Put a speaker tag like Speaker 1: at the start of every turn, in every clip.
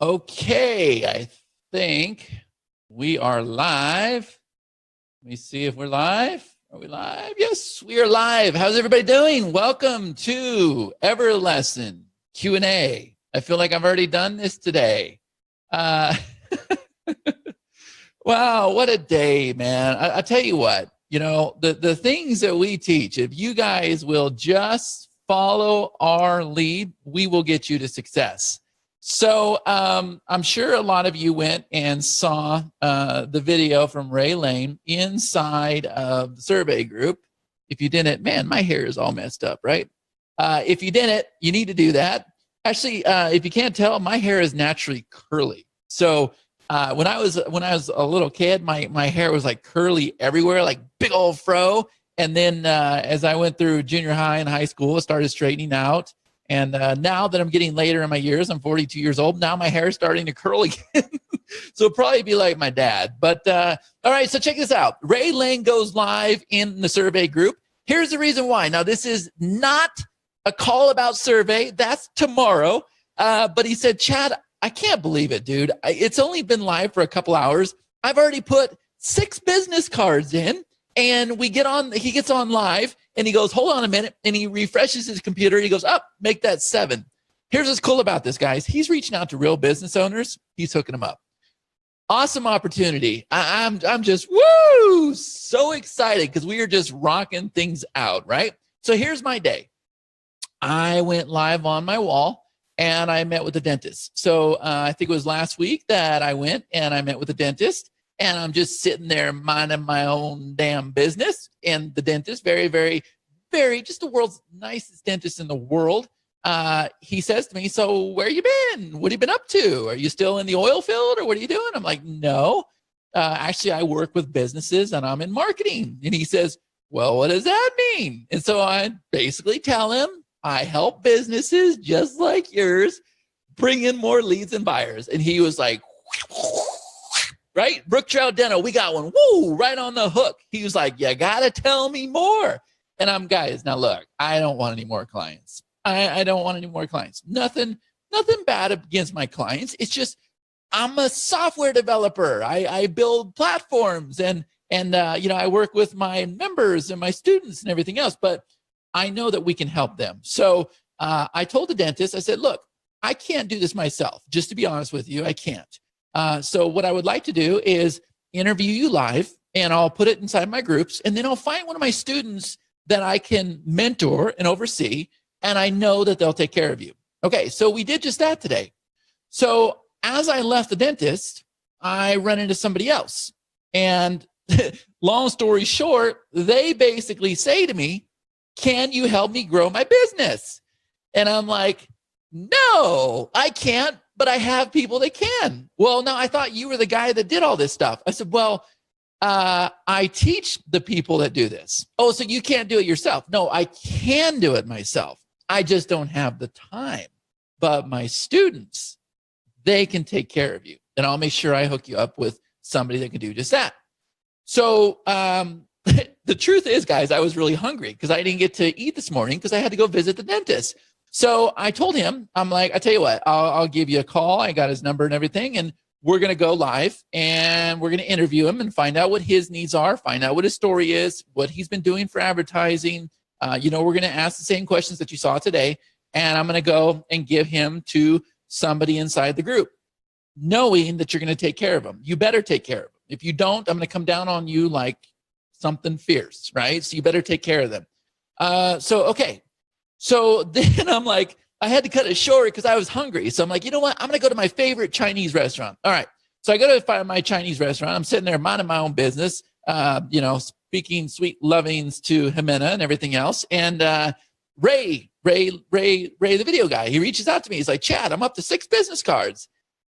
Speaker 1: Okay, I think we are live. Let me see if we're live. Are we live? Yes, we are live. How's everybody doing? Welcome to EverLesson QA. I feel like I've already done this today. Wow, what a day, man. I tell you what, the things that we teach, if you guys will just follow our lead, we will get you to success. So I'm sure a lot of you went and saw the video from Ray Lane inside of the survey group. If you didn't, man, my hair is all messed up, right? If you didn't, you need to do that. Actually, if you can't tell, my hair is naturally curly. So when I was a little kid, my hair was like curly everywhere, like big old fro. And then as I went through junior high and high school, I started straightening out. And now that I'm getting later in my years, I'm 42 years old. Now my hair is starting to curl again. So it'll probably be like my dad. But all right, so check this out. Ray Lane goes live in the survey group. Here's the reason why. Now, this is not a call about survey. That's tomorrow. But he said, Chad, I can't believe it, dude. It's only been live for a couple hours. I've already put 6 business cards in. And he gets on live and he goes, hold on a minute. And he refreshes his computer. He goes, up, make that 7. Here's what's cool about this, guys. He's reaching out to real business owners. He's hooking them up. Awesome opportunity. I'm just, so excited because we are just rocking things out, right? So here's my day. I went live on my wall and I met with the dentist. So I think it was last week that I went and I met with the dentist. And I'm just sitting there minding my own damn business. And the dentist, very, very, very, just the world's nicest dentist in the world. He says to me, so where you been? What have you been up to? Are you still in the oil field or what are you doing? I'm like, no. Actually, I work with businesses and I'm in marketing. And he says, well, what does that mean? And so I basically tell him, I help businesses just like yours bring in more leads and buyers. And he was like, right? Brook Trout Dental, we got one. Woo, right on the hook. He was like, you got to tell me more. And guys, now look, I don't want any more clients. I don't want any more clients. Nothing bad against my clients. It's just, I'm a software developer. I build platforms and I work with my members and my students and everything else, but I know that we can help them. So I told the dentist, I said, look, I can't do this myself. Just to be honest with you, I can't. So what I would like to do is interview you live and I'll put it inside my groups and then I'll find one of my students that I can mentor and oversee. And I know that they'll take care of you. Okay. So we did just that today. So as I left the dentist, I run into somebody else and long story short, they basically say to me, can you help me grow my business? And I'm like, no, I can't. But I have people that can. Well, no, I thought you were the guy that did all this stuff. I said, well, I teach the people that do this. Oh, so you can't do it yourself? No, I can do it myself. I just don't have the time. But my students, they can take care of you. And I'll make sure I hook you up with somebody that can do just that. So the truth is, guys, I was really hungry because I didn't get to eat this morning because I had to go visit the dentist. So I told him, I'm like, I tell you what, I'll give you a call. I got his number and everything. And we're going to go live and we're going to interview him and find out what his needs are, find out what his story is, what he's been doing for advertising. We're going to ask the same questions that you saw today. And I'm going to go and give him to somebody inside the group, knowing that you're going to take care of him. You better take care of him. If you don't, I'm going to come down on you like something fierce, right? So you better take care of them. Okay. So then I'm like, I had to cut it short because I was hungry. So I'm like, you know what? I'm going to go to my favorite Chinese restaurant. All right. So I go to find my Chinese restaurant. I'm sitting there minding my own business, speaking sweet lovings to Jimena and everything else. And Ray, the video guy, he reaches out to me. He's like, Chad, I'm up to 6 business cards.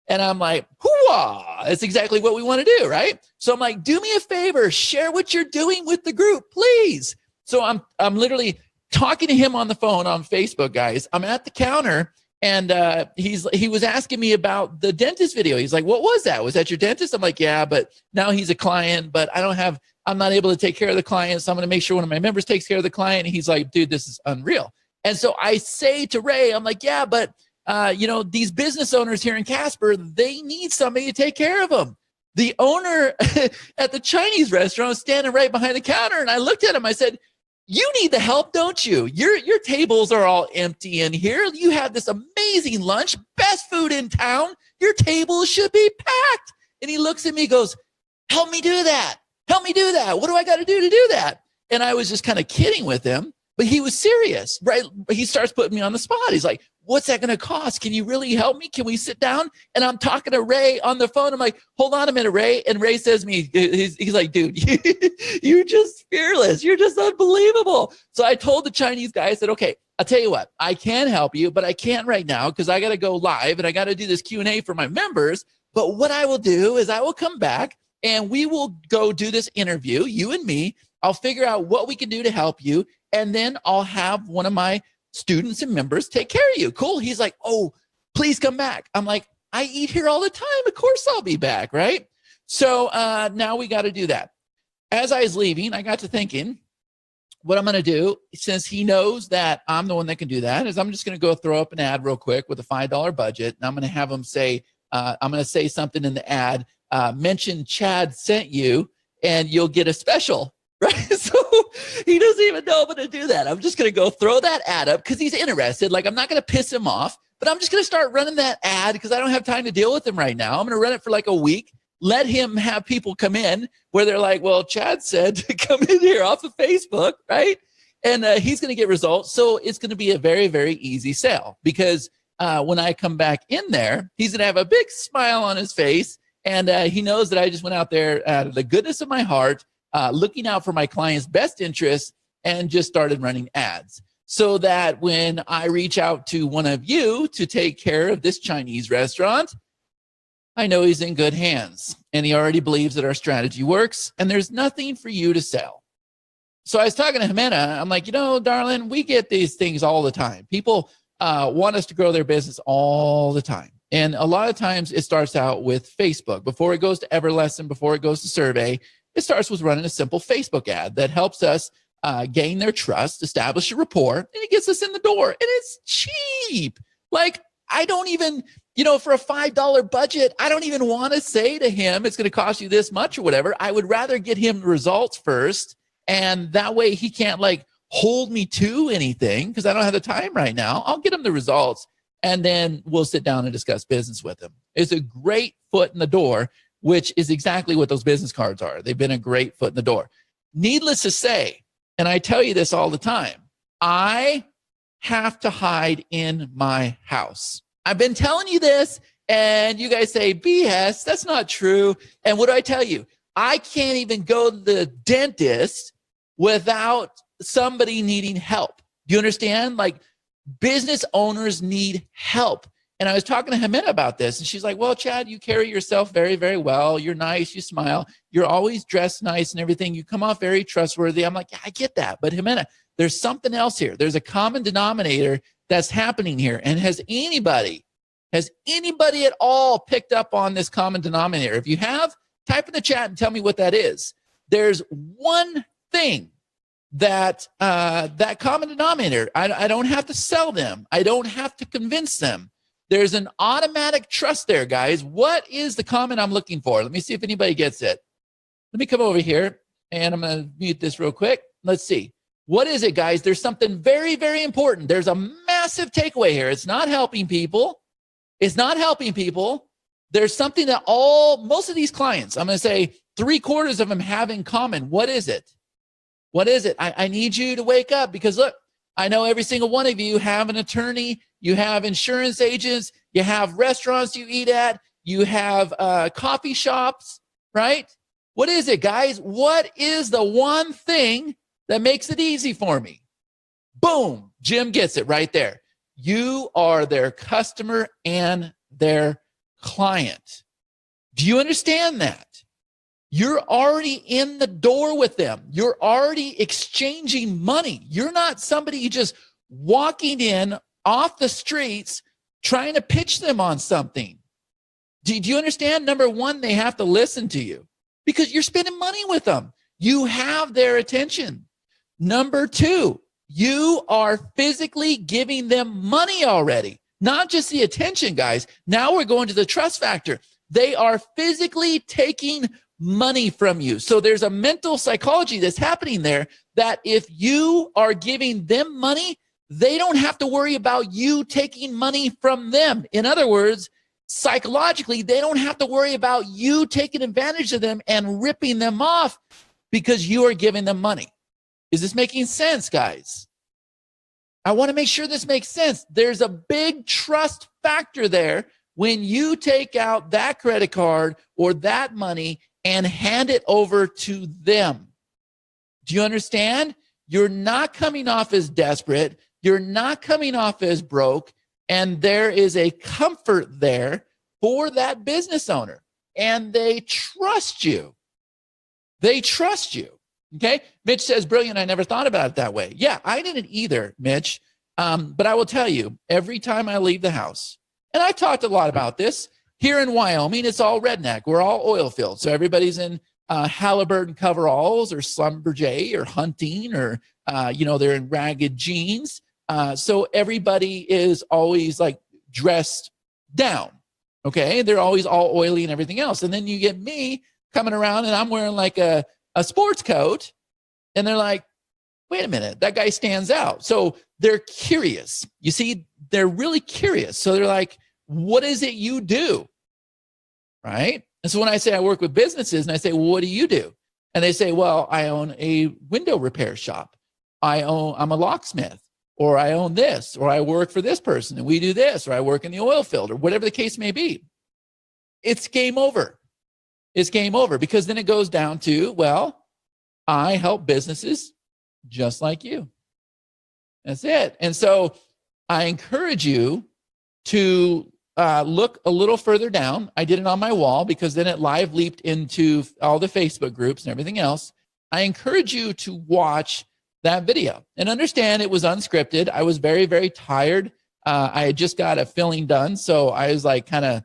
Speaker 1: And I'm like, hoo-ah, that's exactly what we want to do, right? So I'm like, do me a favor, share what you're doing with the group, please. So I'm literally talking to him on the phone on Facebook, guys. I'm at the counter and he was asking me about the dentist video. He's like, what was that? Was that your dentist? I'm like, yeah, but now he's a client, but I'm not able to take care of the client. So I'm going to make sure one of my members takes care of the client. And he's like, dude, this is unreal. And so I say to Ray, I'm like, yeah, but these business owners here in Casper, they need somebody to take care of them. The owner at the Chinese restaurant was standing right behind the counter, and I looked at him. I said, you need the help, don't you? Your tables are all empty in here. You had this amazing lunch, best food in town. Your tables should be packed. And he looks at me, goes, help me do that. Help me do that. What do I got to do that? And I was just kind of kidding with him, but he was serious, right? He starts putting me on the spot. He's like, what's that going to cost? Can you really help me? Can we sit down? And I'm talking to Ray on the phone. I'm like, hold on a minute, Ray. And Ray says to me, he's like, dude, you're just fearless. You're just unbelievable. So I told the Chinese guy, I said, okay, I'll tell you what, I can help you, but I can't right now because I got to go live and I got to do this Q&A for my members. But what I will do is I will come back and we will go do this interview, you and me. I'll figure out what we can do to help you. And then I'll have one of my students and members take care of you. Cool. He's like, oh, please come back. I'm like, I eat here all the time. Of course I'll be back. Right. So now we got to do that. As I was leaving, I got to thinking what I'm going to do, since he knows that I'm the one that can do that, is I'm just going to go throw up an ad real quick with a $5 budget. And I'm going to have him say, I'm going to say something in the ad, mention Chad sent you and you'll get a special. Right. So he doesn't even know I'm going to do that. I'm just going to go throw that ad up because he's interested. Like, I'm not going to piss him off, but I'm just going to start running that ad because I don't have time to deal with him right now. I'm going to run it for like a week. Let him have people come in where they're like, well, Chad said to come in here off of Facebook. Right. And he's going to get results. So it's going to be a very, very easy sale because when I come back in there, he's going to have a big smile on his face. And he knows that I just went out there out of the goodness of my heart, looking out for my client's best interests, and just started running ads so that when I reach out to one of you to take care of this Chinese restaurant, I know he's in good hands and he already believes that our strategy works and there's nothing for you to sell. So I was talking to Jimena. I'm like, darling, we get these things all the time. People want us to grow their business all the time. And a lot of times it starts out with Facebook. Before it goes to EverLesson, before it goes to survey, it starts with running a simple Facebook ad that helps us gain their trust, establish a rapport, and it gets us in the door. And it's cheap. Like, I don't even, for a $5 budget, I don't even want to say to him, it's going to cost you this much or whatever. I would rather get him the results first. And that way he can't like hold me to anything because I don't have the time right now. I'll get him the results and then we'll sit down and discuss business with him. It's a great foot in the door, which is exactly what those business cards are. They've been a great foot in the door. Needless to say, and I tell you this all the time, I have to hide in my house. I've been telling you this, and you guys say, BS, that's not true. And what do I tell you? I can't even go to the dentist without somebody needing help. Do you understand? Like, business owners need help. And I was talking to Jimena about this, and she's like, well, Chad, you carry yourself very, very well. You're nice. You smile. You're always dressed nice and everything. You come off very trustworthy. I'm like, yeah, I get that. But Jimena, there's something else here. There's a common denominator that's happening here. And has anybody at all picked up on this common denominator? If you have, type in the chat and tell me what that is. There's one thing that common denominator, I don't have to sell them. I don't have to convince them. There's an automatic trust there, guys. What is the comment I'm looking for? Let me see if anybody gets it. Let me come over here, and I'm going to mute this real quick. Let's see. What is it, guys? There's something very, very important. There's a massive takeaway here. It's not helping people. It's not helping people. There's something that most of these clients, I'm going to say 3/4 of them have in common. What is it? What is it? I need you to wake up because, look, I know every single one of you have an attorney. You have insurance agents, you have restaurants you eat at, you have coffee shops, right? What is it, guys? What is the one thing that makes it easy for me? Boom, Jim gets it right there. You are their customer and their client. Do you understand that? You're already in the door with them. You're already exchanging money. You're not somebody just walking in off the streets trying to pitch them on something. Do you understand? Number one, they have to listen to you because you're spending money with them. You have their attention. Number two, You are physically giving them money already, not just the attention, guys. Now we're going to the trust factor. They are physically taking money from you. So there's a mental psychology that's happening there that if you are giving them money, they don't have to worry about you taking money from them. In other words, psychologically, they don't have to worry about you taking advantage of them and ripping them off because you are giving them money. Is this making sense, guys? I want to make sure this makes sense. There's a big trust factor there when you take out that credit card or that money and hand it over to them. Do you understand? You're not coming off as desperate. You're not coming off as broke. And there is a comfort there for that business owner. And they trust you. They trust you. Okay. Mitch says, brilliant. I never thought about it that way. Yeah, I didn't either, Mitch. But I will tell you, every time I leave the house, and I talked a lot about this, here in Wyoming, it's all redneck. We're all oil fields. So everybody's in Halliburton coveralls or Schlumberger or hunting or, they're in ragged jeans. So everybody is always like dressed down. Okay. They're always all oily and everything else. And then you get me coming around and I'm wearing like a sports coat and they're like, wait a minute, that guy stands out. So they're curious. You see, they're really curious. So they're like, what is it you do? Right? And so when I say I work with businesses and I say, well, what do you do? And they say, well, I own a window repair shop. I'm a locksmith, or I own this, or I work for this person and we do this, or I work in the oil field, or whatever the case may be. It's game over. It's game over because then it goes down to, well, I help businesses just like you. That's it. And so I encourage you to look a little further down. I did it on my wall because then it live leaped into all the Facebook groups and everything else. I encourage you to watch that video and understand it was unscripted. I was very, very tired. I had just got a filling done. So I was like kind of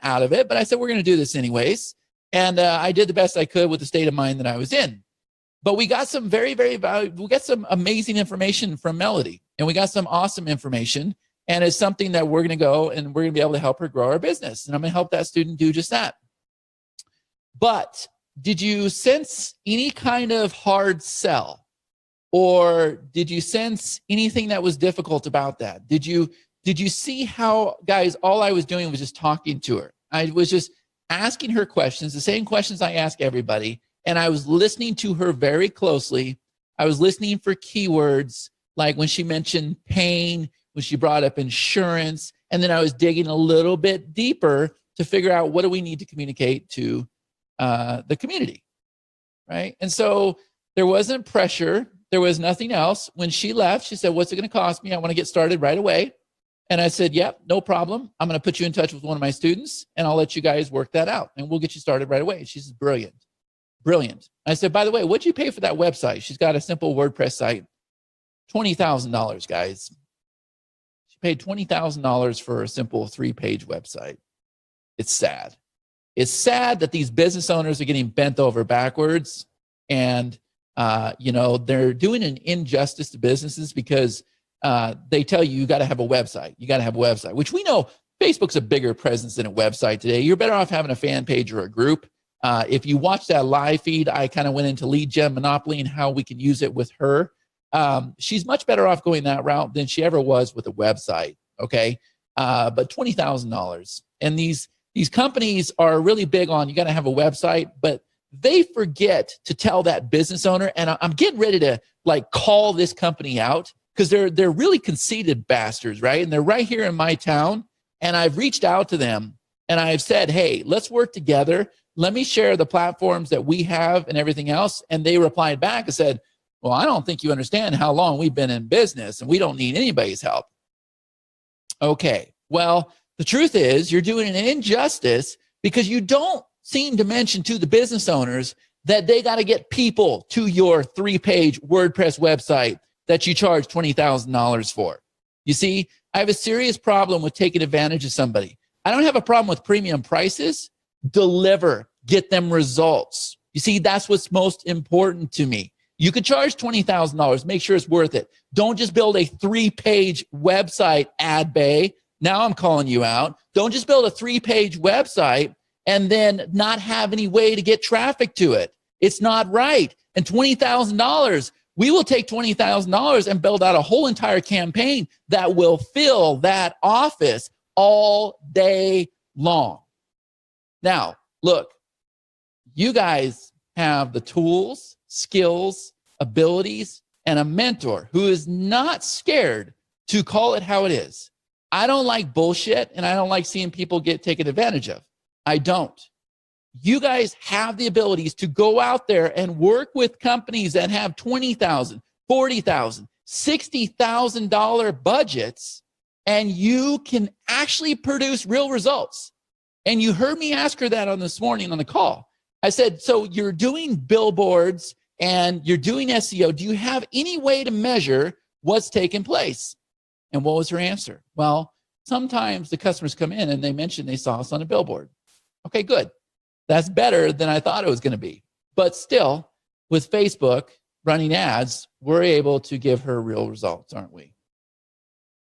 Speaker 1: out of it, but I said, we're going to do this anyways. And I did the best I could with the state of mind that I was in. But we got some very, very valuable, we got some amazing information from Melody, and we got some awesome information. And it's something that we're going to go and we're going to be able to help her grow our business. And I'm going to help that student do just that. But did you sense any kind of hard sell? Or did you sense anything that was difficult about that? Did you see how, guys, all I was doing was just talking to her. I was just asking her questions, the same questions I ask everybody. And I was listening to her very closely. I was listening for keywords, like when she mentioned pain, when she brought up insurance. And then I was digging a little bit deeper to figure out what do we need to communicate to the community, right? And so there wasn't pressure. There was nothing else. When she left, she said, what's it going to cost me? I want to get started right away. And I said, yep, no problem. I'm going to put you in touch with one of my students and I'll let you guys work that out and we'll get you started right away. She says, brilliant. Brilliant. I said, by the way, what'd you pay for that website? She's got a simple WordPress site. $20,000, guys. She paid $20,000 for a simple 3-page website. It's sad. It's sad that these business owners are getting bent over backwards and, they're doing an injustice to businesses because they tell you got to have a website. You got to have a website, which we know Facebook's a bigger presence than a website today. You're better off having a fan page or a group. If you watch that live feed, I kind of went into lead gen monopoly and how we can use it with her. She's much better off going that route than she ever was with a website. Okay. But $20,000. And these companies are really big on, you got to have a website, but they forget to tell that business owner. And I'm getting ready to call this company out because they're really conceited bastards, right? And they're right here in my town. And I've reached out to them and I've said, hey, let's work together. Let me share the platforms that we have and everything else. And they replied back and said, well, I don't think you understand how long we've been in business and we don't need anybody's help. Okay, well, the truth is you're doing an injustice because you don't seem to mention to the business owners that they got to get people to your 3-page WordPress website that you charge $20,000 for. You see, I have a serious problem with taking advantage of somebody. I don't have a problem with premium prices. Deliver, get them results. You see, that's what's most important to me. You could charge $20,000. Make sure it's worth it. Don't just build a 3-page website, Ad Bay. Now I'm calling you out. Don't just build a 3-page website and then not have any way to get traffic to it. It's not right. And $20,000, we will take $20,000 and build out a whole entire campaign that will fill that office all day long. Now, look, you guys have the tools, skills, abilities, and a mentor who is not scared to call it how it is. I don't like bullshit, and I don't like seeing people get taken advantage of. I don't. You guys have the abilities to go out there and work with companies that have $20,000, $40,000, $60,000 budgets, and you can actually produce real results. And you heard me ask her that on this morning on the call. I said, so you're doing billboards and you're doing SEO. Do you have any way to measure what's taking place? And what was her answer? Well, sometimes the customers come in and they mention they saw us on a billboard. Okay, good. That's better than I thought it was going to be. But still, with Facebook running ads, we're able to give her real results, aren't we?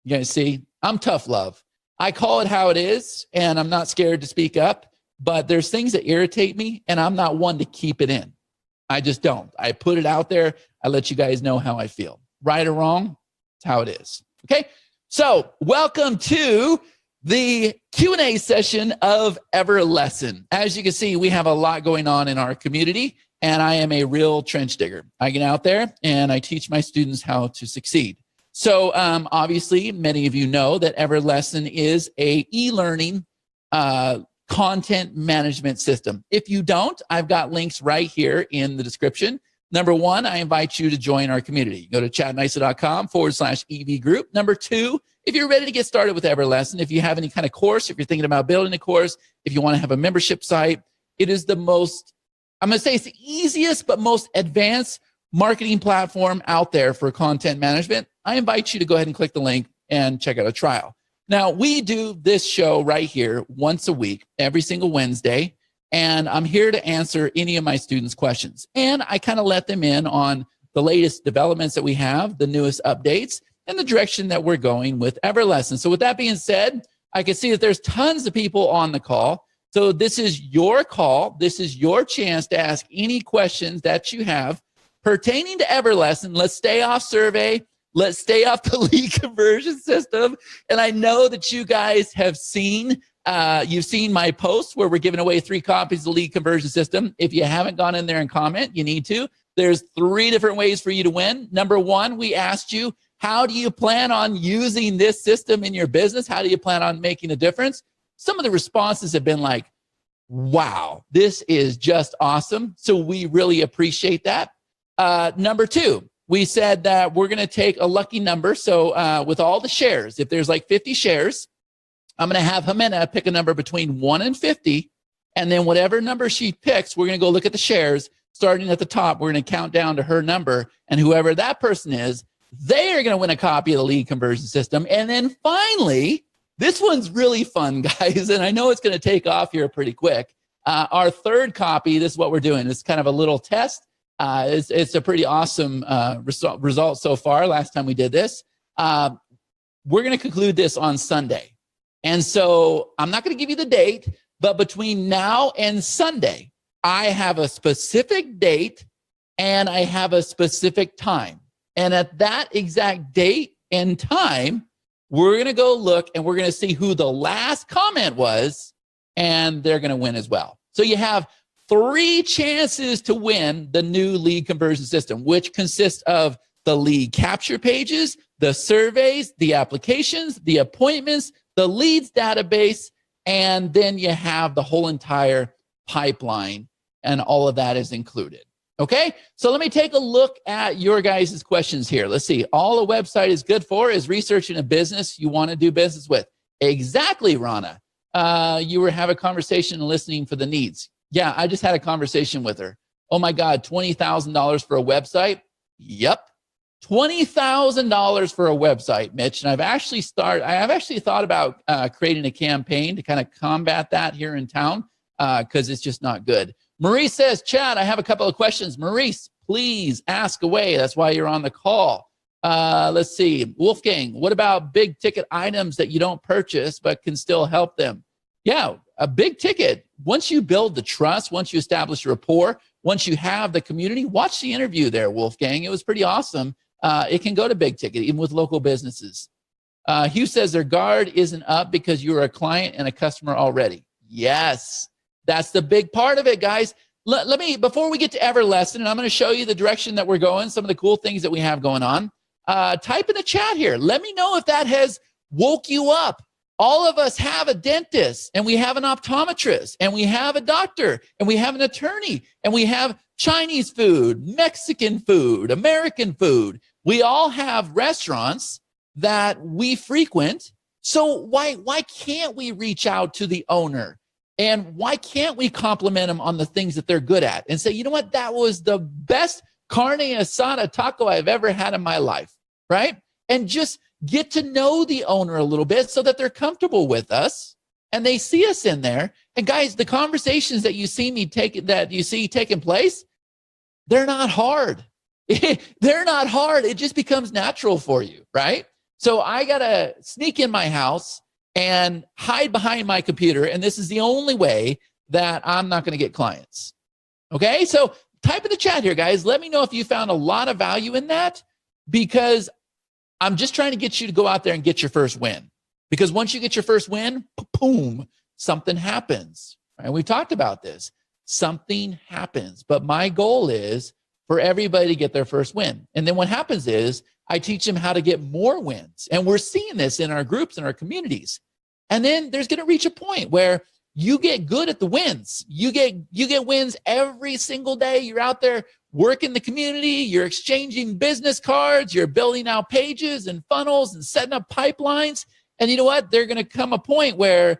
Speaker 1: You guys see, I'm tough love. I call it how it is, and I'm not scared to speak up, but there's things that irritate me, and I'm not one to keep it in. I just don't. I put it out there. I let you guys know how I feel. Right or wrong, it's how it is. Okay, so welcome to the Q&A session of EverLesson. As you can see, we have a lot going on in our community, and I am a real trench digger. I get out there, and I teach my students how to succeed. So obviously, many of you know that EverLesson is a e-learning content management system. If you don't, I've got links right here in the description. Number one, I invite you to join our community. Go to chadnysa.com/EV group. Number two, if you're ready to get started with EverLesson, if you have any kind of course, if you're thinking about building a course, if you want to have a membership site, it is the most, I'm going to say it's the easiest but most advanced marketing platform out there for content management. I invite you to go ahead and click the link and check out a trial. Now, we do this show right here once a week, every single Wednesday, and I'm here to answer any of my students' questions. And I kind of let them in on the latest developments that we have, the newest updates, and the direction that we're going with EverLesson. So with that being said, I can see that there's tons of people on the call. So this is your call. This is your chance to ask any questions that you have pertaining to EverLesson. Let's stay off survey. Let's stay off the lead conversion system. And I know that you guys have seen, you've seen my post where we're giving away 3 copies of the lead conversion system. If you haven't gone in there and comment, you need to. There's 3 different ways for you to win. Number one, we asked you, how do you plan on using this system in your business? How do you plan on making a difference? Some of the responses have been like, wow, this is just awesome. So we really appreciate that. Number two, we said that we're going to take a lucky number. So with all the shares, if there's like 50 shares, I'm going to have Jimena pick a number between 1 and 50. And then whatever number she picks, we're going to go look at the shares. Starting at the top, we're going to count down to her number. And whoever that person is, they are going to win a copy of the lead conversion system. And then finally, this one's really fun, guys. And I know it's going to take off here pretty quick. Our 3rd copy, this is what we're doing. It's kind of a little test. It's a pretty awesome result so far. Last time we did this, we're going to conclude this on Sunday. And so I'm not going to give you the date, but between now and Sunday, I have a specific date and I have a specific time. And at that exact date and time, we're going to go look and we're going to see who the last comment was, and they're going to win as well. So you have 3 chances to win the new lead conversion system, which consists of the lead capture pages, the surveys, the applications, the appointments, the leads database, and then you have the whole entire pipeline, and all of that is included. Okay, so let me take a look at your guys' questions here. Let's see. All a website is good for is researching a business you want to do business with. Exactly, Rana. You were having a conversation and listening for the needs. Yeah, I just had a conversation with her. Oh my God, $20,000 for a website? Yep. $20,000 for a website, Mitch. And I've actually thought about creating a campaign to kind of combat that here in town because it's just not good. Maurice says, Chad, I have a couple of questions. Maurice, please ask away. That's why you're on the call. Let's see. Wolfgang, what about big ticket items that you don't purchase but can still help them? Yeah, a big ticket. Once you build the trust, once you establish rapport, once you have the community, watch the interview there, Wolfgang. It was pretty awesome. It can go to big ticket, even with local businesses. Hugh says their guard isn't up because you're a client and a customer already. Yes, that's the big part of it, guys. Let me, before we get to EverLesson, and I'm going to show you the direction that we're going, some of the cool things that we have going on. Type in the chat here. Let me know if that has woke you up. All of us have a dentist, and we have an optometrist, and we have a doctor, and we have an attorney, and we have Chinese food, Mexican food, American food. We all have restaurants that we frequent. So why can't we reach out to the owner? And why can't we compliment them on the things that they're good at and say, you know what, that was the best carne asada taco I've ever had in my life, right? And just get to know the owner a little bit so that they're comfortable with us and they see us in there. And guys, the conversations that you see taking place, they're not hard. They're not hard. It just becomes natural for you, right? So I got to sneak in my house and hide behind my computer. And this is the only way that I'm not going to get clients. Okay. So type in the chat here, guys. Let me know if you found a lot of value in that, because I'm just trying to get you to go out there and get your first win. Because once you get your first win, boom, something happens. Right? We've talked about this. Something happens. But my goal is for everybody to get their first win. And then what happens is I teach them how to get more wins. And we're seeing this in our groups and our communities. And then there's going to reach a point where you get good at the wins. You get wins every single day. You're out there working the community. You're exchanging business cards. You're building out pages and funnels and setting up pipelines. And you know what? There's going to come a point where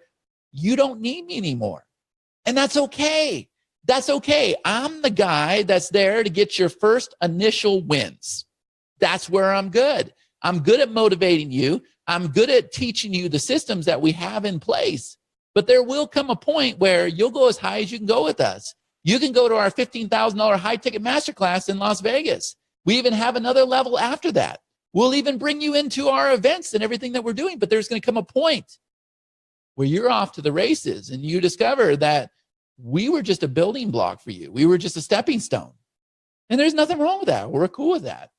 Speaker 1: you don't need me anymore. And that's okay. That's okay. I'm the guy that's there to get your first initial wins. That's where I'm good. I'm good at motivating you. I'm good at teaching you the systems that we have in place. But there will come a point where you'll go as high as you can go with us. You can go to our $15,000 high ticket masterclass in Las Vegas. We even have another level after that. We'll even bring you into our events and everything that we're doing. But there's going to come a point where you're off to the races and you discover that we were just a building block for you. We were just a stepping stone. And there's nothing wrong with that. We're cool with that.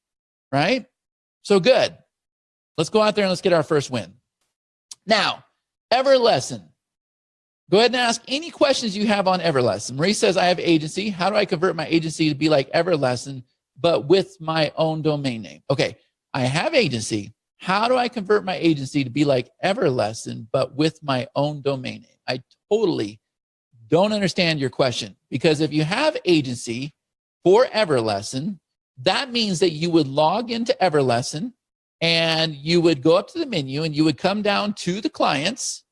Speaker 1: Right? So good. Let's go out there and let's get our first win. Now, EverLesson. Go ahead and ask any questions you have on EverLesson. Marie says, I have agency. How do I convert my agency to be like EverLesson, but with my own domain name? Okay, I have agency. How do I convert my agency to be like EverLesson, but with my own domain name? I totally don't understand your question, because if you have agency for EverLesson, that means that you would log into EverLesson and you would go up to the menu and you would come down to the clients.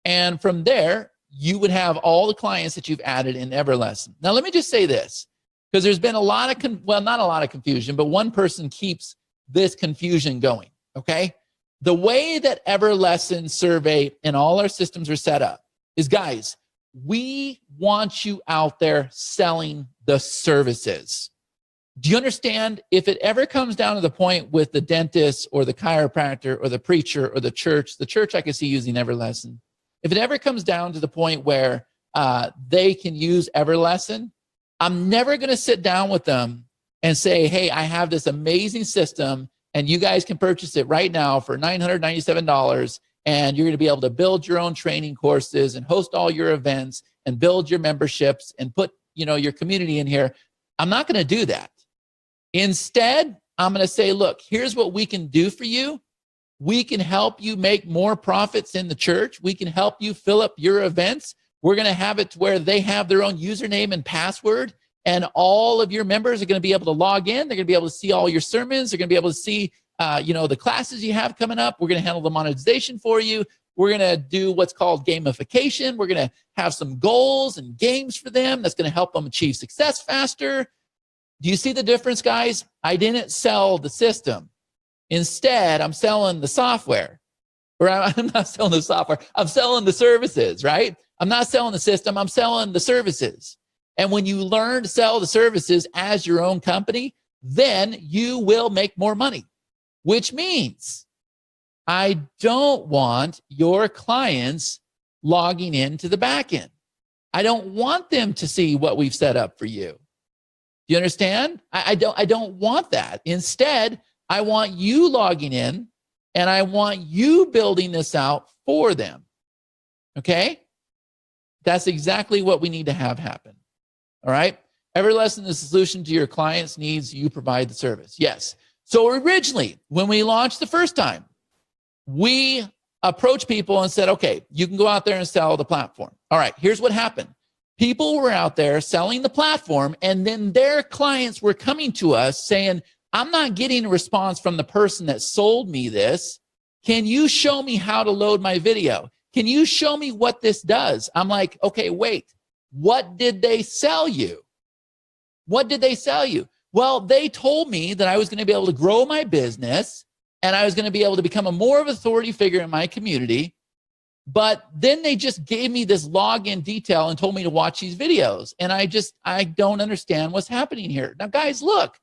Speaker 1: And from there, you would have all the clients that you've added in EverLesson. Now, let me just say this, because there's been a lot of, not a lot of confusion, but one person keeps this confusion going, okay? The way that EverLesson survey and all our systems are set up is, guys, we want you out there selling the services. Do you understand? If it ever comes down to the point with the dentist or the chiropractor or the preacher or the church I can see using EverLesson. If it ever comes down to the point where they can use EverLesson, I'm never going to sit down with them and say, hey, I have this amazing system and you guys can purchase it right now for $997. And you're going to be able to build your own training courses and host all your events and build your memberships and put, your community in here. I'm not going to do that. Instead, I'm going to say, look, here's what we can do for you. We can help you make more profits in the church. We can help you fill up your events. We're going to have it to where they have their own username and password, and all of your members are going to be able to log in. They're going to be able to see all your sermons. They're going to be able to see, the classes you have coming up. We're going to handle the monetization for you. We're going to do what's called gamification. We're going to have some goals and games for them that's going to help them achieve success faster. Do you see the difference, guys? I didn't sell the system. Instead, I'm selling the software. Or I'm not selling the software. I'm selling the services, right? I'm not selling the system. I'm selling the services. And when you learn to sell the services as your own company, then you will make more money, which means I don't want your clients logging into the back end. I don't want them to see what we've set up for you. Do you understand? I don't want that. Instead, I want you logging in and I want you building this out for them. Okay? That's exactly what we need to have happen. All right? EverLesson is the solution to your clients' needs. You provide the service. Yes. So originally, when we launched the first time, we approached people and said, okay, you can go out there and sell the platform. All right, here's what happened. People were out there selling the platform, and then their clients were coming to us saying, I'm not getting a response from the person that sold me this. Can you show me how to load my video? Can you show me what this does? I'm like, okay, wait, what did they sell you? What did they sell you? Well, they told me that I was going to be able to grow my business and I was going to be able to become a more of an authority figure in my community. But then they just gave me this login detail and told me to watch these videos. And I don't understand what's happening here. Now, guys, look,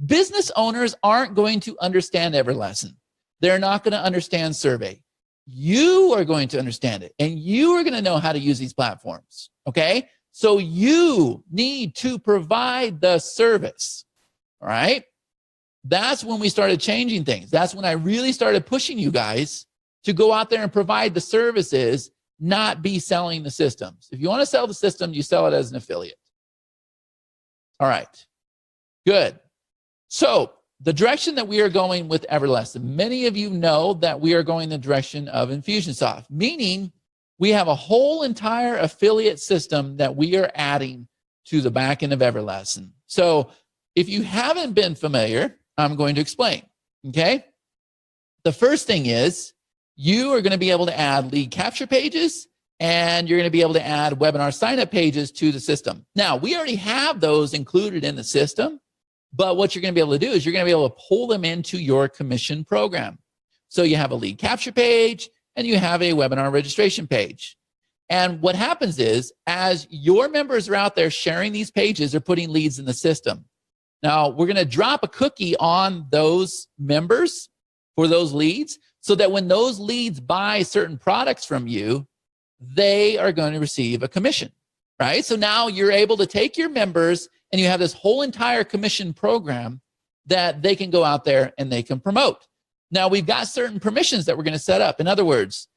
Speaker 1: business owners aren't going to understand EverLesson. They're not going to understand survey. You are going to understand it, and you are going to know how to use these platforms, okay? So you need to provide the service, all right? That's when we started changing things. That's when I really started pushing you guys to go out there and provide the services, not be selling the systems. If you want to sell the system, you sell it as an affiliate. All right, good. So the direction that we are going with EverLesson, many of you know that we are going the direction of Infusionsoft, meaning we have a whole entire affiliate system that we are adding to the back end of EverLesson. So if you haven't been familiar, I'm going to explain, okay? The first thing is you are going to be able to add lead capture pages, and you're going to be able to add webinar sign-up pages to the system. Now, we already have those included in the system, but what you're going to be able to do is you're going to be able to pull them into your commission program. So you have a lead capture page and you have a webinar registration page. And what happens is, as your members are out there sharing these pages, they're putting leads in the system. Now, we're going to drop a cookie on those members for those leads so that when those leads buy certain products from you, they are going to receive a commission, right? So now you're able to take your members and you have this whole entire commission program that they can go out there and they can promote. Now, we've got certain permissions that we're going to set up. In other words,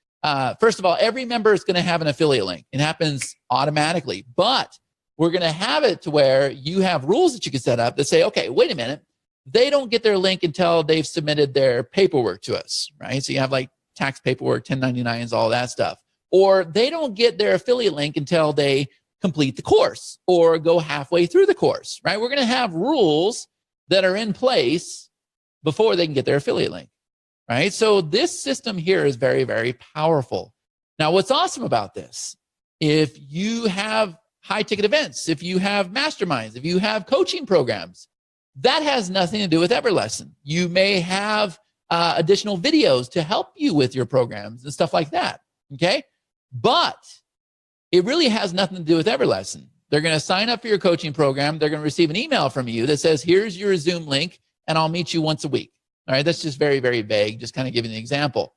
Speaker 1: first of all, every member is going to have an affiliate link. It happens automatically, but we're going to have it to where you have rules that you can set up that say, okay, wait a minute, they don't get their link until they've submitted their paperwork to us, right? So you have like tax paperwork, 1099s, all that stuff. Or they don't get their affiliate link until they complete the course or go halfway through the course, right? We're going to have rules that are in place before they can get their affiliate link, right? So this system here is very, very powerful. Now, what's awesome about this, if you have high ticket events, if you have masterminds, if you have coaching programs, that has nothing to do with EverLesson. You may have additional videos to help you with your programs and stuff like that, okay? But it really has nothing to do with EverLesson. They're going to sign up for your coaching program. They're going to receive an email from you that says, here's your Zoom link, and I'll meet you once a week. All right, that's just very, very vague, just kind of giving an example.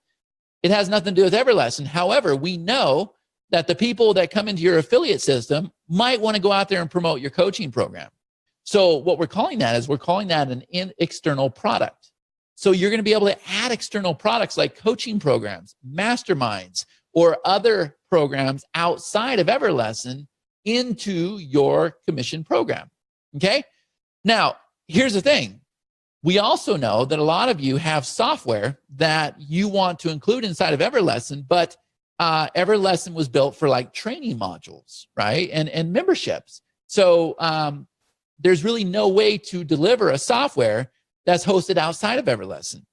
Speaker 1: It has nothing to do with EverLesson. However, we know that the people that come into your affiliate system might want to go out there and promote your coaching program. So what we're calling that is we're calling that an external product. So you're going to be able to add external products like coaching programs, masterminds, or other programs outside of EverLesson into your commission program, okay? Now, here's the thing. We also know that a lot of you have software that you want to include inside of EverLesson, but EverLesson was built for like training modules, right? And memberships. So there's really no way to deliver a software that's hosted outside of EverLesson.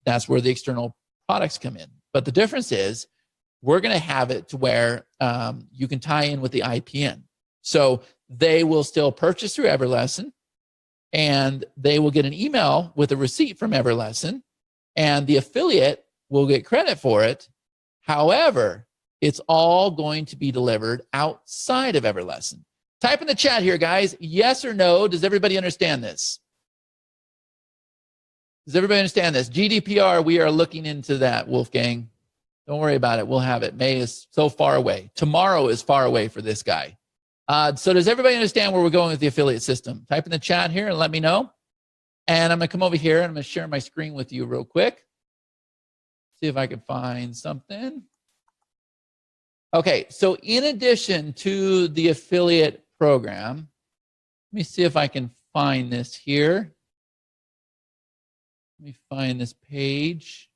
Speaker 1: That's where the external products come in. But the difference is we're going to have it to where you can tie in with the IPN. So they will still purchase through EverLesson, and they will get an email with a receipt from EverLesson, and the affiliate will get credit for it. However, it's all going to be delivered outside of EverLesson. Type in the chat here, guys. Yes or no? Does everybody understand this? Does everybody understand this? GDPR, we are looking into that, Wolfgang. Don't worry about it. We'll have it. May is so far away. Tomorrow is far away for this guy. So does everybody understand where we're going with the affiliate system? Type in the chat here and let me know. And I'm going to come over here and I'm going to share my screen with you real quick. See if I can find something. Okay, so in addition to the affiliate program, let me see if I can find this here. Let me find this page.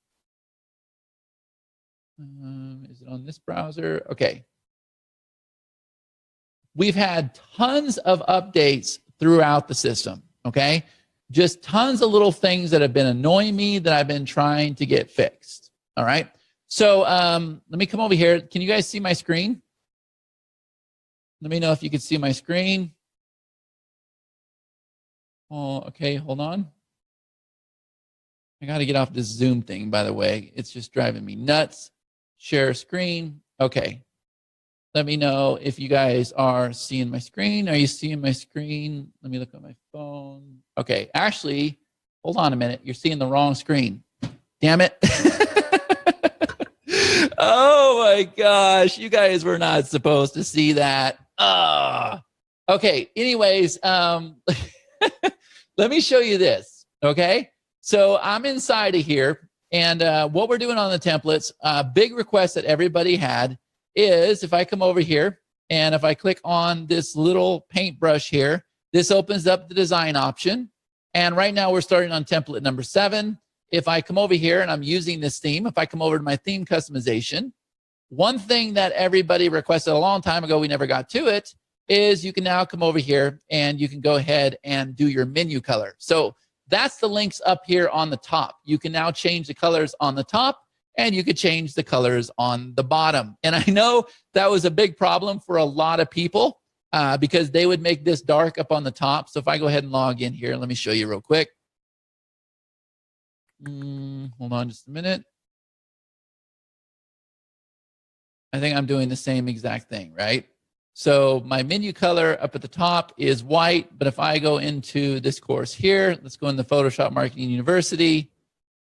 Speaker 1: Is it on this browser? Okay. We've had tons of updates throughout the system, okay? Just tons of little things that have been annoying me that I've been trying to get fixed, all right? So let me come over here. Can you guys see my screen? Let me know if you can see my screen. Oh, okay, hold on. I got to get off this Zoom thing, by the way. It's just driving me nuts. Share screen. Okay. Let me know if you guys are seeing my screen. Are you seeing my screen? Let me look at my phone. Okay, actually, hold on a minute. You're seeing the wrong screen. Damn it. Oh my gosh, you guys were not supposed to see that. Okay, anyways, let me show you this, okay? So I'm inside of here, and what we're doing on the templates, big request that everybody had is if I come over here and if I click on this little paintbrush here, this opens up the design option. And right now we're starting on template number 7. If I come over here and I'm using this theme, if I come over to my theme customization, one thing that everybody requested a long time ago, we never got to it, is you can now come over here and you can go ahead and do your menu color. So that's the links up here on the top. You can now change the colors on the top and you could change the colors on the bottom. And I know that was a big problem for a lot of people because they would make this dark up on the top. So if I go ahead and log in here, let me show you real quick. Hold on just a minute. I think I'm doing the same exact thing, right? So my menu color up at the top is white, but if I go into this course here, let's go into Photoshop Marketing University.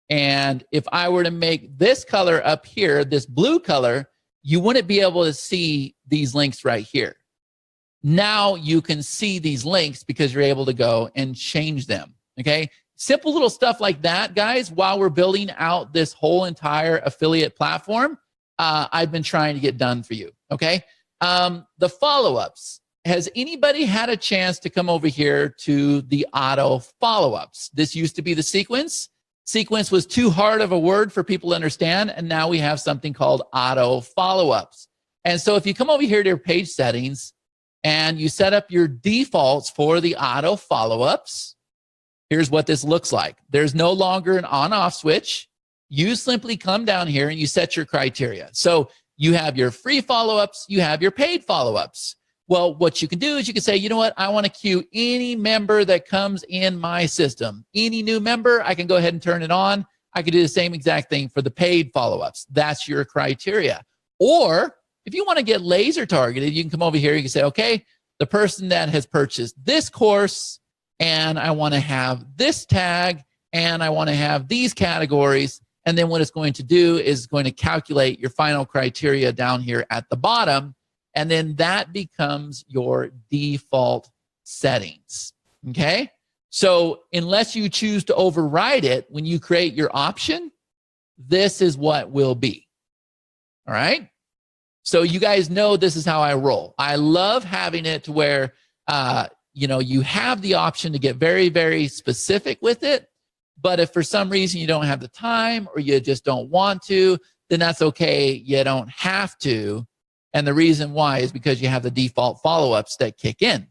Speaker 1: And if I were to make this color up here, this blue color, you wouldn't be able to see these links right here. Now you can see these links because you're able to go and change them, okay? Simple little stuff like that, guys, while we're building out this whole entire affiliate platform, I've been trying to get done for you, okay? The follow-ups. Has anybody had a chance to come over here to the auto follow-ups? This used to be the sequence. Sequence was too hard of a word for people to understand, and now we have something called auto follow-ups. And so if you come over here to your page settings and you set up your defaults for the auto follow-ups, here's what this looks like. There's no longer an on-off switch. You simply come down here and you set your criteria. So you have your free follow-ups, you have your paid follow-ups. Well, what you can do is you can say, you know what, I want to queue any member that comes in my system. Any new member, I can go ahead and turn it on. I can do the same exact thing for the paid follow-ups. That's your criteria. Or if you want to get laser targeted, you can come over here, you can say, okay, the person that has purchased this course, and I want to have this tag, and I want to have these categories. And then what it's going to do is going to calculate your final criteria down here at the bottom. And then that becomes your default settings, okay? So unless you choose to override it when you create your option, this is what will be, all right? So you guys know this is how I roll. I love having it to where, you have the option to get very, very specific with it. But if for some reason you don't have the time or you just don't want to, then that's okay. You don't have to. And the reason why is because you have the default follow-ups that kick in.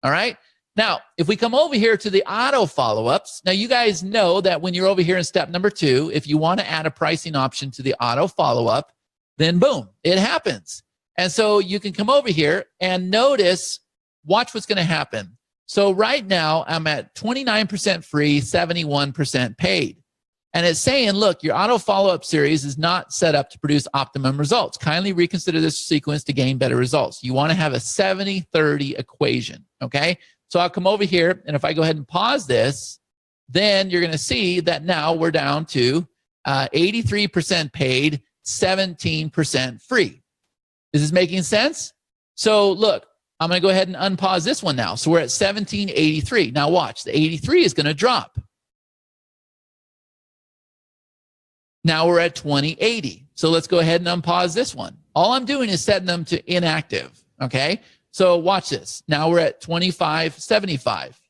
Speaker 1: All right. Now, if we come over here to the auto follow-ups, now you guys know that when you're over here in step number 2, if you want to add a pricing option to the auto follow-up, then boom, it happens. And so you can come over here and notice, watch what's going to happen. So right now I'm at 29% free, 71% paid. And it's saying, look, your auto follow-up series is not set up to produce optimum results. Kindly reconsider this sequence to gain better results. You want to have a 70-30 equation, okay? So I'll come over here, and if I go ahead and pause this, then you're going to see that now we're down to 83% paid, 17% free. Is this making sense? So look, I'm going to go ahead and unpause this one now. So we're at 1783. Now watch, the 83 is going to drop. Now we're at 2080. So let's go ahead and unpause this one. All I'm doing is setting them to inactive, okay? So watch this. Now we're at 2575.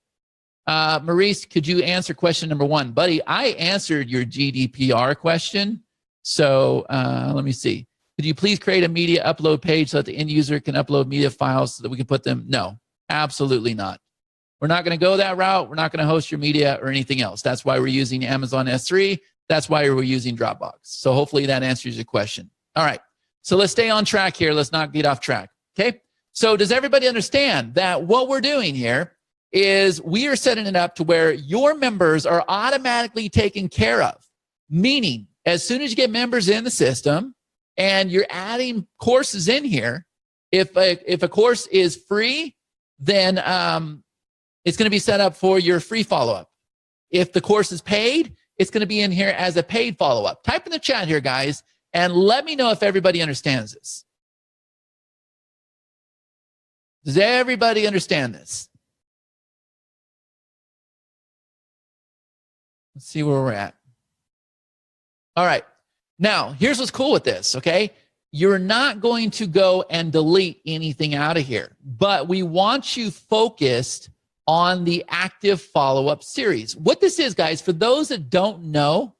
Speaker 1: Maurice, could you answer question number 1? Buddy, I answered your GDPR question. So let me see. Could you please create a media upload page so that the end user can upload media files so that we can put them? No, absolutely not. We're not going to go that route. We're not going to host your media or anything else. That's why we're using Amazon S3. That's why we're using Dropbox. So hopefully that answers your question. All right. So let's stay on track here. Let's not get off track. Okay. So does everybody understand that what we're doing here is we are setting it up to where your members are automatically taken care of? Meaning, as soon as you get members in the system and you're adding courses in here, if a course is free, then it's going to be set up for your free follow-up. If the course is paid, it's going to be in here as a paid follow-up. Type in the chat here, guys, and let me know if everybody understands this. Does everybody understand this? Let's see where we're at. All right. Now, here's what's cool with this, okay? You're not going to go and delete anything out of here, but we want you focused on the active follow-up series. What this is, guys, for those that don't know,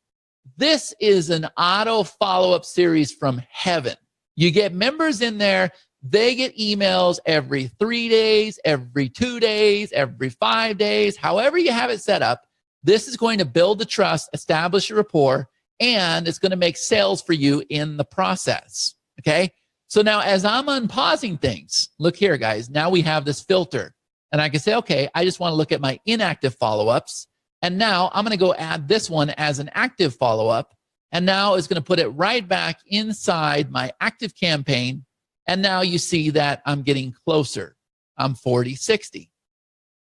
Speaker 1: this is an auto follow-up series from heaven. You get members in there, they get emails every 3 days, every 2 days, every 5 days, however you have it set up. This is going to build the trust, establish a rapport, and it's going to make sales for you in the process, okay? So now as I'm unpausing things, look here, guys, now we have this filter. And I can say, okay, I just want to look at my inactive follow-ups. And now I'm going to go add this one as an active follow-up. And now it's going to put it right back inside my active campaign. And now you see that I'm getting closer. I'm 40-60,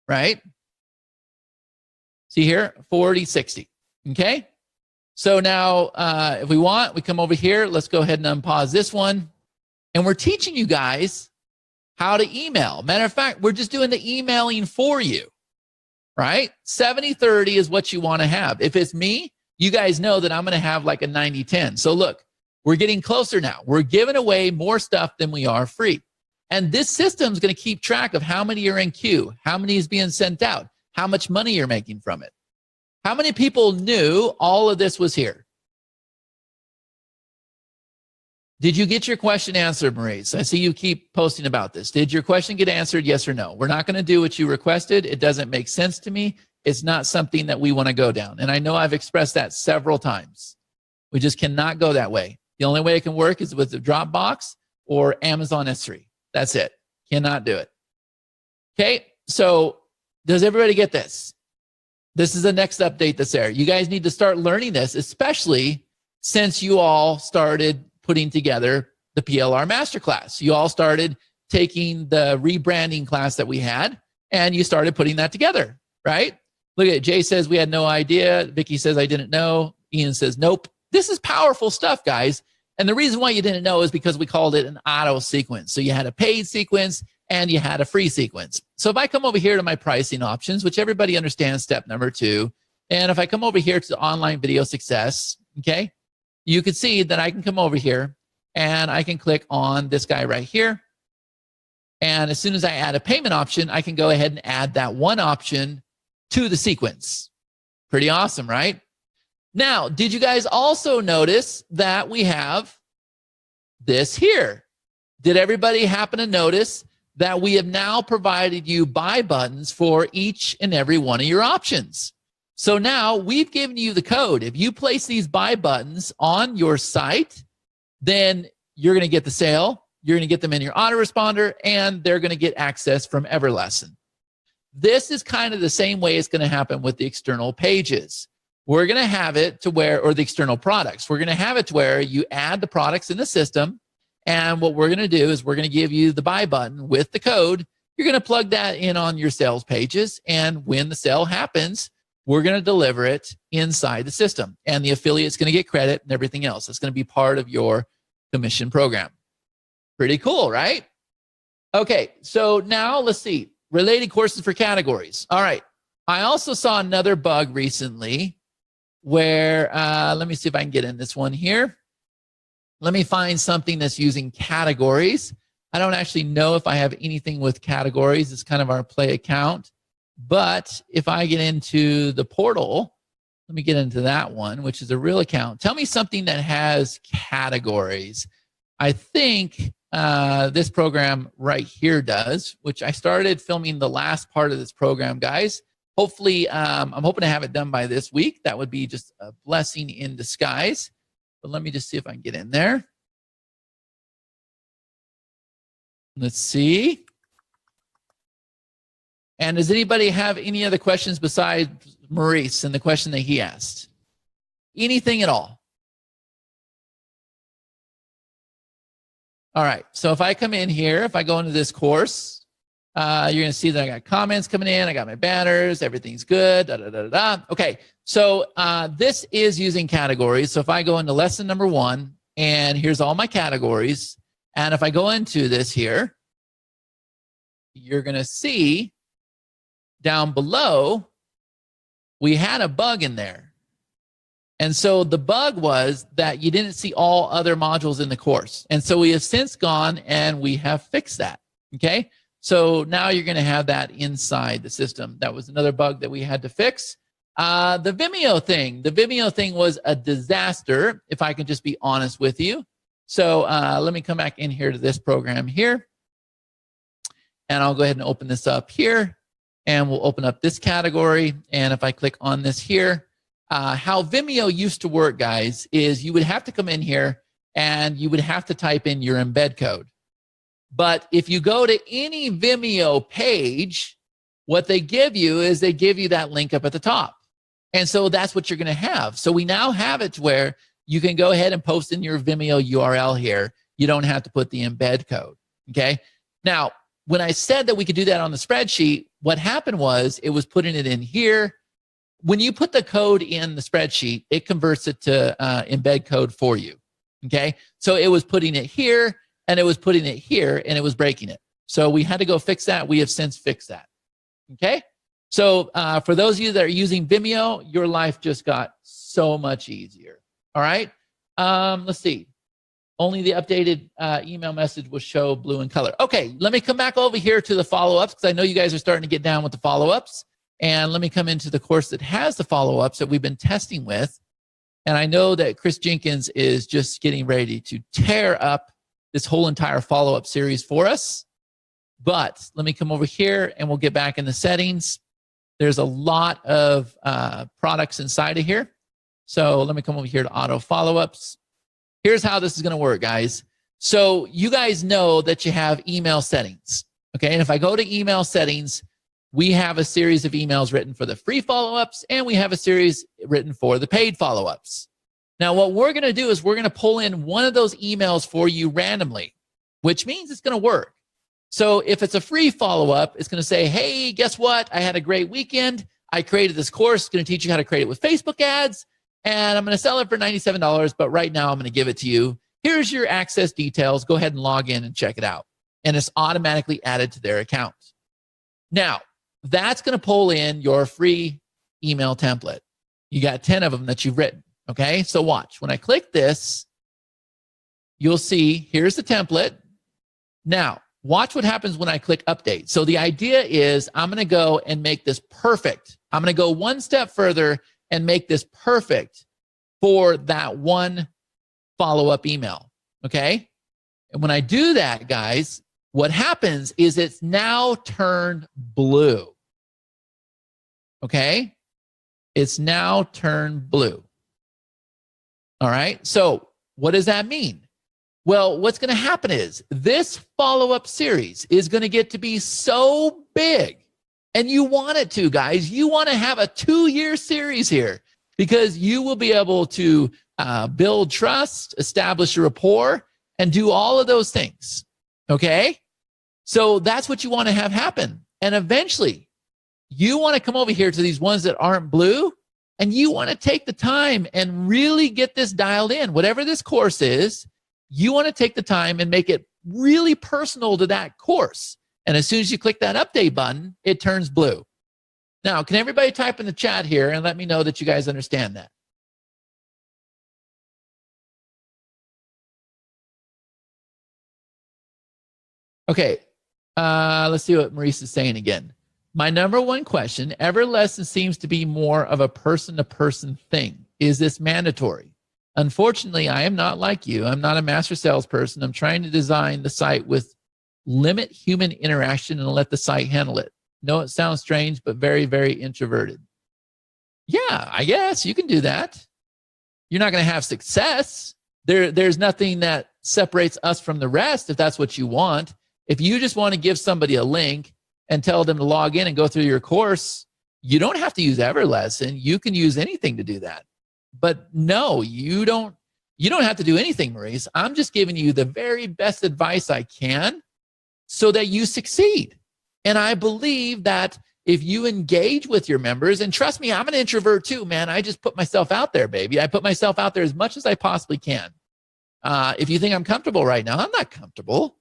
Speaker 1: right? See here, 40-60, okay? So now if we want, we come over here. Let's go ahead and unpause this one. And we're teaching you guys how to email. Matter of fact, we're just doing the emailing for you, right? 70-30 is what you want to have. If it's me, you guys know that I'm going to have like a 90-10. So look, we're getting closer now. We're giving away more stuff than we are free. And this system is going to keep track of how many are in queue, how many is being sent out, how much money you're making from it. How many people knew all of this was here? Did you get your question answered, Maurice? I see you keep posting about this. Did your question get answered, yes or no? We're not going to do what you requested. It doesn't make sense to me. It's not something that we want to go down. And I know I've expressed that several times. We just cannot go that way. The only way it can work is with the Dropbox or Amazon S3. That's it. Cannot do it. Okay, so does everybody get this? This is the next update that's there. You guys need to start learning this, especially since you all started putting together the PLR Masterclass. You all started taking the rebranding class that we had, and you started putting that together, right? Look at it. Jay says we had no idea. Vicky says I didn't know. Ian says nope. This is powerful stuff, guys. And the reason why you didn't know is because we called it an auto sequence. So you had a paid sequence and you had a free sequence. So if I come over here to my pricing options, which everybody understands step number 2, and if I come over here to online video success, okay, you can see that I can come over here and I can click on this guy right here. And as soon as I add a payment option, I can go ahead and add that one option to the sequence. Pretty awesome, right? Now, did you guys also notice that we have this here? Did everybody happen to notice that we have now provided you buy buttons for each and every one of your options? So now we've given you the code. If you place these buy buttons on your site, then you're going to get the sale. You're going to get them in your autoresponder, and they're going to get access from EverLesson. This is kind of the same way it's going to happen with the external pages. we're going to have it to where, or the external products, we're going to have it to where you add the products in the system. And what we're going to do is we're going to give you the buy button with the code. You're going to plug that in on your sales pages. And when the sale happens, we're going to deliver it inside the system. And the affiliate's going to get credit and everything else. It's going to be part of your commission program. Pretty cool, right? Okay, so now let's see. Related courses for categories. All right. I also saw another bug recently where, let me see if I can get in this one here. Let me find something that's using categories. I don't actually know if I have anything with categories. It's kind of our play account. But if I get into the portal, let me get into that one, which is a real account. Tell me something that has categories. I think this program right here does, which I started filming the last part of this program, guys. Hopefully, I'm hoping to have it done by this week. That would be just a blessing in disguise. But let me just see if I can get in there. Let's see. And does anybody have any other questions besides Maurice and the question that he asked? Anything at all? All right. So if I come in here, if I go into this course, you're going to see that I got comments coming in. I got my banners. Everything's good. Da, da, da, da, da. Okay. So this is using categories. So if I go into lesson number 1, and here's all my categories. And if I go into this here, you're going to see down below, we had a bug in there. And so the bug was that you didn't see all other modules in the course. And so we have since gone and we have fixed that. Okay. So now you're going to have that inside the system. That was another bug that we had to fix. The Vimeo thing was a disaster, if I can just be honest with you. So let me come back in here to this program here. And I'll go ahead and open this up here. And we'll open up this category. And if I click on this here, how Vimeo used to work, guys, is you would have to come in here and you would have to type in your embed code. But if you go to any Vimeo page, what they give you is they give you that link up at the top. And so that's what you're going to have. So we now have it to where you can go ahead and post in your Vimeo URL here. You don't have to put the embed code, okay? Now, when I said that we could do that on the spreadsheet, what happened was it was putting it in here. When you put the code in the spreadsheet, it converts it to embed code for you, okay? So it was putting it here, and it was putting it here, and it was breaking it. So we had to go fix that. We have since fixed that, okay? So for those of you that are using Vimeo, your life just got so much easier, all right? Let's see. Only the updated email message will show blue in color. Okay, let me come back over here to the follow-ups because I know you guys are starting to get down with the follow-ups. And let me come into the course that has the follow-ups that we've been testing with. And I know that Chris Jenkins is just getting ready to tear up this whole entire follow-up series for us. But let me come over here and we'll get back in the settings. There's a lot of products inside of here. So let me come over here to auto follow-ups. Here's how this is going to work, guys. So you guys know that you have email settings, okay? And if I go to email settings, we have a series of emails written for the free follow-ups, and we have a series written for the paid follow-ups. Now, what we're going to do is we're going to pull in one of those emails for you randomly, which means it's going to work. So if it's a free follow-up, it's going to say, hey, guess what? I had a great weekend. I created this course. It's going to teach you how to create it with Facebook ads. And I'm going to sell it for $97, but right now I'm going to give it to you. Here's your access details. Go ahead and log in and check it out. And it's automatically added to their account. Now, that's going to pull in your free email template. You got 10 of them that you've written, okay? So watch. When I click this, you'll see here's the template. Now, watch what happens when I click update. So the idea is I'm going to go and make this perfect. I'm going to go one step further and make this perfect for that one follow-up email, okay? And when I do that, guys, what happens is it's now turned blue, okay? It's now turned blue, all right? So what does that mean? Well, what's going to happen is this follow-up series is going to get to be so big. And you want it to, guys. You want to have a 2-year series here because you will be able to build trust, establish a rapport, and do all of those things. Okay? So that's what you want to have happen. And eventually, you want to come over here to these ones that aren't blue, and you want to take the time and really get this dialed in. Whatever this course is, you want to take the time and make it really personal to that course. And as soon as you click that update button, it turns blue. Now, can everybody type in the chat here and let me know that you guys understand that? Okay, let's see what Maurice is saying again. My number one question, EverLesson seems to be more of a person-to-person thing. Is this mandatory? Unfortunately, I am not like you. I'm not a master salesperson. I'm trying to design the site with limit human interaction and let the site handle it. No, it sounds strange, but very, very introverted. Yeah, I guess you can do that. You're not going to have success. There's nothing that separates us from the rest if that's what you want. If you just want to give somebody a link and tell them to log in and go through your course, you don't have to use EverLesson. You can use anything to do that. But no, you don't have to do anything, Maurice. I'm just giving you the very best advice I can so that you succeed. And I believe that if you engage with your members, and trust me, I'm an introvert too, man. I just put myself out there, baby. I put myself out there as much as I possibly can. If you think I'm comfortable right now, I'm not comfortable.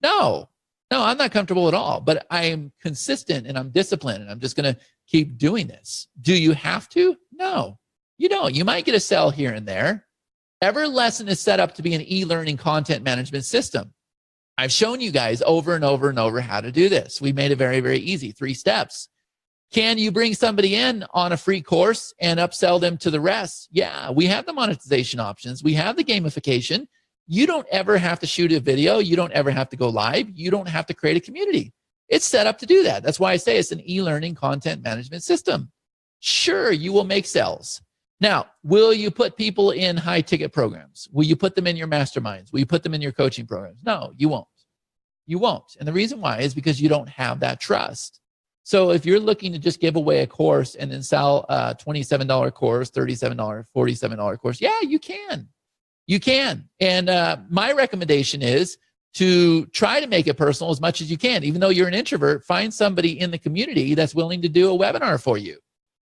Speaker 1: No, I'm not comfortable at all. But I am consistent and I'm disciplined and I'm just going to keep doing this. Do you have to? No, you don't. You might get a sell here and there. EverLesson is set up to be an e-learning content management system. I've shown you guys over and over and over how to do this. We made it very, very easy. 3 steps. Can you bring somebody in on a free course and upsell them to the rest? Yeah, we have the monetization options. We have the gamification. You don't ever have to shoot a video. You don't ever have to go live. You don't have to create a community. It's set up to do that. That's why I say it's an e-learning content management system. Sure, you will make sales. Now, will you put people in high-ticket programs? Will you put them in your masterminds? Will you put them in your coaching programs? No, you won't. You won't. And the reason why is because you don't have that trust. So if you're looking to just give away a course and then sell a $27 course, $37, $47 course, yeah, you can. You can. And my recommendation is to try to make it personal as much as you can. Even though you're an introvert, find somebody in the community that's willing to do a webinar for you.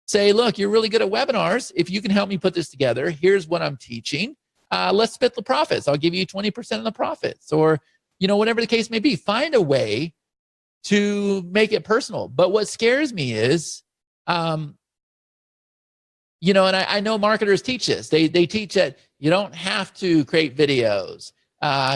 Speaker 1: Say, look, you're really good at webinars. If you can help me put this together, here's what I'm teaching. Let's split the profits. I'll give you 20% of the profits, or whatever the case may be. Find a way to make it personal. But what scares me is, and I know marketers teach this. They teach that you don't have to create videos.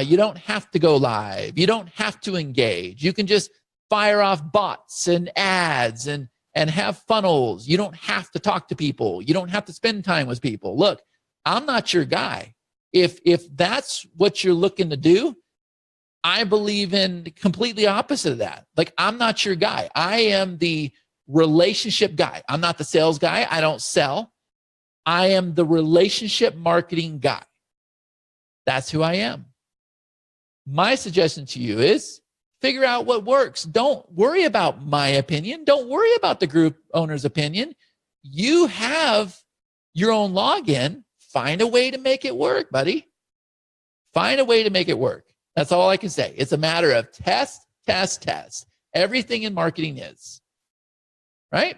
Speaker 1: You don't have to go live. You don't have to engage. You can just fire off bots and ads and have funnels. You don't have to talk to people. You don't have to spend time with people. Look, I'm not your guy. If that's what you're looking to do, I believe in completely opposite of that. Like, I'm not your guy. I am the relationship guy. I'm not the sales guy. I don't sell. I am the relationship marketing guy. That's who I am. My suggestion to you is figure out what works. Don't worry about my opinion. Don't worry about the group owner's opinion. You have your own login. Find a way to make it work, buddy. Find a way to make it work. That's all I can say. It's a matter of test, test, test. Everything in marketing is, right?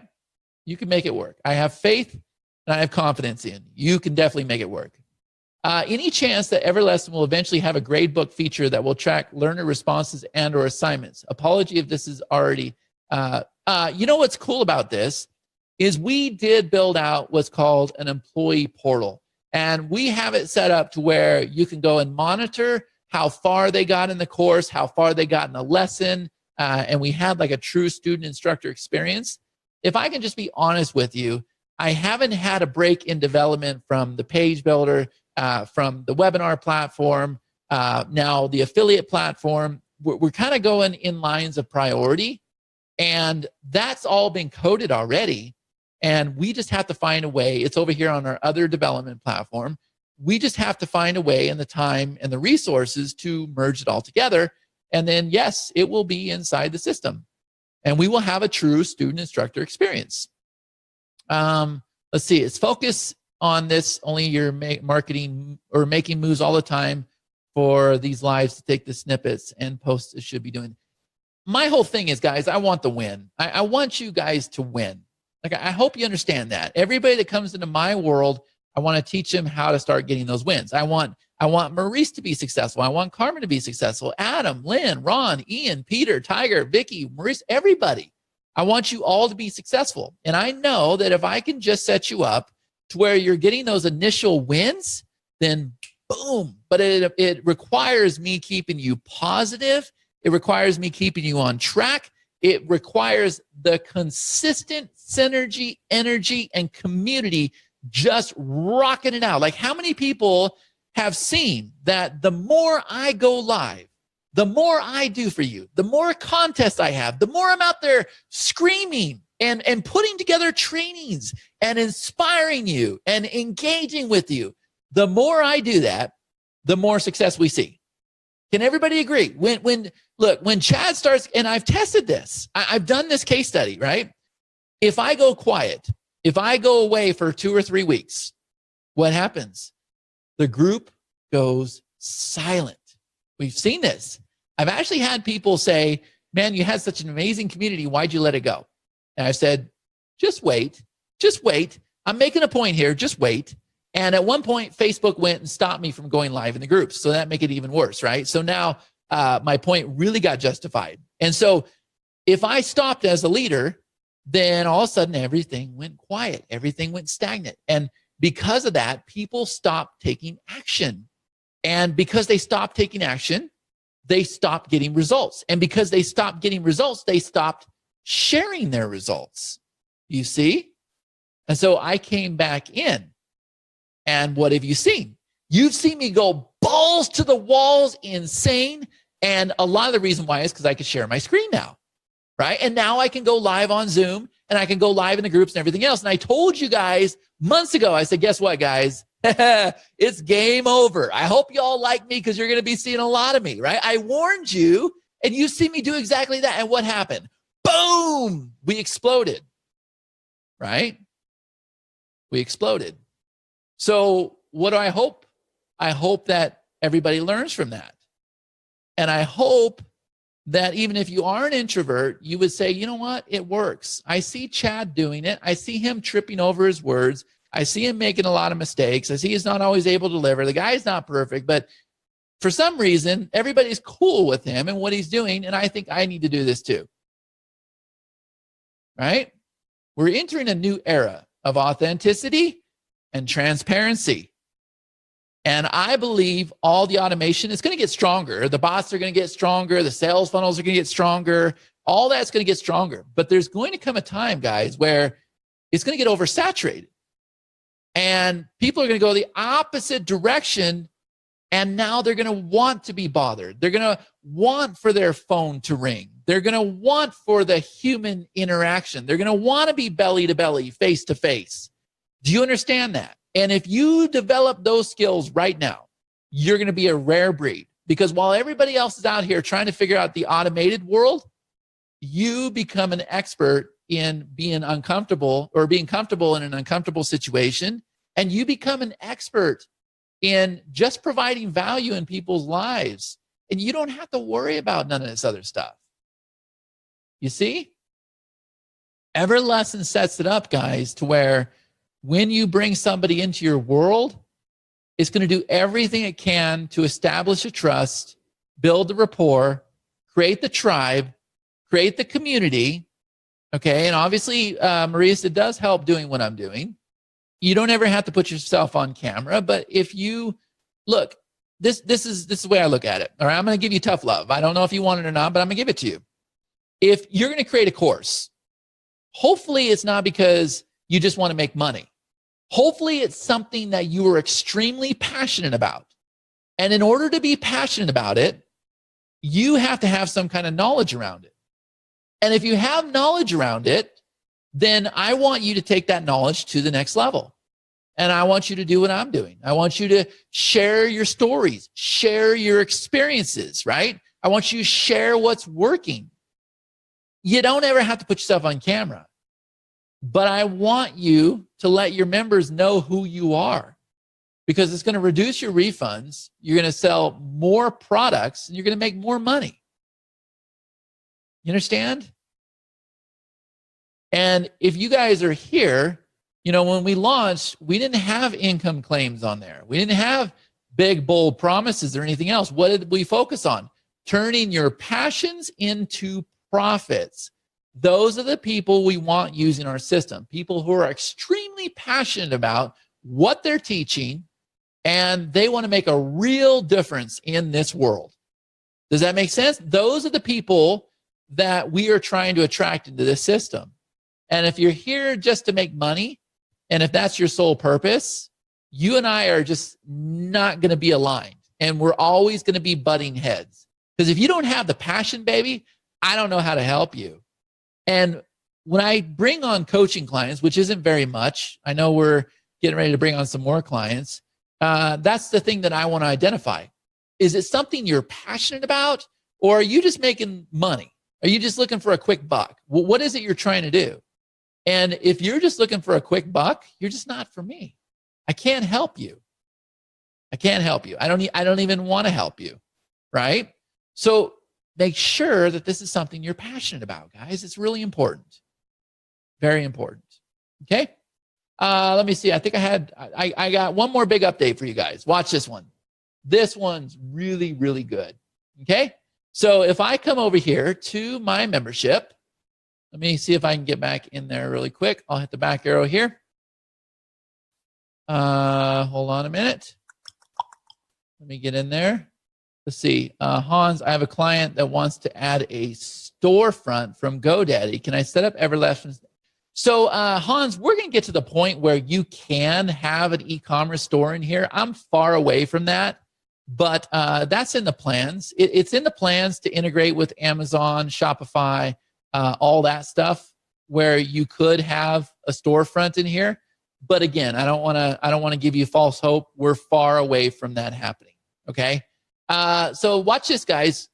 Speaker 1: You can make it work. I have faith and I have confidence in. You can definitely make it work. Any chance that EverLesson will eventually have a gradebook feature that will track learner responses and or assignments? Apology if this is already, what's cool about this is we did build out what's called an employee portal. And we have it set up to where you can go and monitor how far they got in the course, how far they got in a lesson. And we had like a true student instructor experience. If I can just be honest with you, I haven't had a break in development from the page builder, from the webinar platform, now the affiliate platform. We're kind of going in lines of priority, and that's all been coded already. And we just have to find a way. It's over here on our other development platform. We just have to find a way and the time and the resources to merge it all together. And then, yes, it will be inside the system. And we will have a true student instructor experience. Let's see. Its focus on this, only you're marketing or making moves all the time for these lives to take the snippets and posts it should be doing. My whole thing is, guys, I want the win. I want you guys to win. Like, I hope you understand that. Everybody that comes into my world, I want to teach them how to start getting those wins. I want Maurice to be successful. I want Carmen to be successful. Adam, Lynn, Ron, Ian, Peter, Tiger, Vicky, Maurice, everybody. I want you all to be successful. And I know that if I can just set you up to where you're getting those initial wins, then boom. But it requires me keeping you positive. It requires me keeping you on track. It requires the consistent synergy, energy, and community just rocking it out. Like, how many people have seen that the more I go live, the more I do for you, the more contests I have, the more I'm out there screaming and putting together trainings and inspiring you and engaging with you. The more I do that, the more success we see. Can everybody agree? When Chad starts, and I've tested this, I've done this case study, right? If I go quiet, if I go away for 2 or 3 weeks, what happens? The group goes silent. We've seen this. I've actually had people say, man, you had such an amazing community. Why'd you let it go? And I said, just wait. I'm making a point here. Just wait. And at one point, Facebook went and stopped me from going live in the groups. So that make it even worse, right? So now my point really got justified. And so if I stopped as a leader, then all of a sudden everything went quiet. Everything went stagnant. And because of that, people stopped taking action. And because they stopped taking action, they stopped getting results. And because they stopped getting results, they stopped sharing their results. You see? And so I came back in. And what have you seen? You've seen me go balls to the walls, insane. And a lot of the reason why is because I can share my screen now, right? And now I can go live on Zoom and I can go live in the groups and everything else. And I told you guys months ago, I said, guess what, guys? It's game over. I hope you all like me because you're going to be seeing a lot of me, right? I warned you and you see me do exactly that. And what happened? Boom! We exploded, right? We exploded. So what do I hope? I hope that everybody learns from that. And I hope that even if you are an introvert, you would say, you know what? It works. I see Chad doing it. I see him tripping over his words. I see him making a lot of mistakes. I see he's not always able to deliver. The guy's not perfect, but for some reason, everybody's cool with him and what he's doing. And I think I need to do this too. Right? We're entering a new era of authenticity and transparency. And I believe all the automation is going to get stronger. The bots are going to get stronger. The sales funnels are going to get stronger. All that's going to get stronger. But there's going to come a time, guys, where it's going to get oversaturated. And people are going to go the opposite direction. And now they're going to want to be bothered. They're going to want for their phone to ring. They're going to want for the human interaction. They're going to want to be belly to belly, face to face. Do you understand that? And if you develop those skills right now, you're going to be a rare breed. Because while everybody else is out here trying to figure out the automated world, you become an expert in being uncomfortable or being comfortable in an uncomfortable situation. And you become an expert in just providing value in people's lives. And you don't have to worry about none of this other stuff. You see? EverLesson sets it up, guys, to where when you bring somebody into your world, it's going to do everything it can to establish a trust, build the rapport, create the tribe, create the community. Okay. And obviously, Maurice, it does help doing what I'm doing. You don't ever have to put yourself on camera, but if you look, this is the way I look at it. All right. I'm going to give you tough love. I don't know if you want it or not, but I'm going to give it to you. If you're going to create a course, hopefully it's not because you just want to make money. Hopefully it's something that you are extremely passionate about. And in order to be passionate about it, you have to have some kind of knowledge around it. And if you have knowledge around it, then I want you to take that knowledge to the next level. And I want you to do what I'm doing. I want you to share your stories, share your experiences, right? I want you to share what's working. You don't ever have to put yourself on camera. but I want you to let your members know who you are, because it's going to reduce your refunds. You're going to sell more products and you're going to make more money. You understand? And if you guys are here, you know, when we launched, we didn't have income claims on there. We didn't have big, bold promises or anything else. What did we focus on? Turning your passions into profits. Those are the people we want using our system. People who are extremely passionate about what they're teaching, and they want to make a real difference in this world. Does that make sense? Those are the people that we are trying to attract into this system. And if you're here just to make money, and if that's your sole purpose, you and I are just not going to be aligned. And we're always going to be butting heads. Because if you don't have the passion, baby, I don't know how to help you. And when I bring on coaching clients, which isn't very much, I know we're getting ready to bring on some more clients. That's the thing that I want to identify. Is it something you're passionate about, or are you just making money? Are you just looking for a quick buck? Well, what is it you're trying to do? And if you're just looking for a quick buck, you're just not for me. I can't help you. I can't help you. I don't even want to help you, right? So make sure that this is something you're passionate about, guys. It's really important. Very important. Okay? Let me see. I think I got one more big update for you guys. Watch this one. This one's really, really good. Okay? So if I come over here to my membership, let me see if I can get back in there really quick. I'll hit the back arrow here. Hold on a minute. Let me get in there. Let's see. Hans, I have a client that wants to add a storefront from GoDaddy. Can I set up EverLesson? So Hans, we're going to get to the point where you can have an e-commerce store in here. I'm far away from that, but that's in the plans. It's in the plans to integrate with Amazon, Shopify, all that stuff, where you could have a storefront in here. But again, I don't want to give you false hope. We're far away from that happening. Okay. So watch this, guys.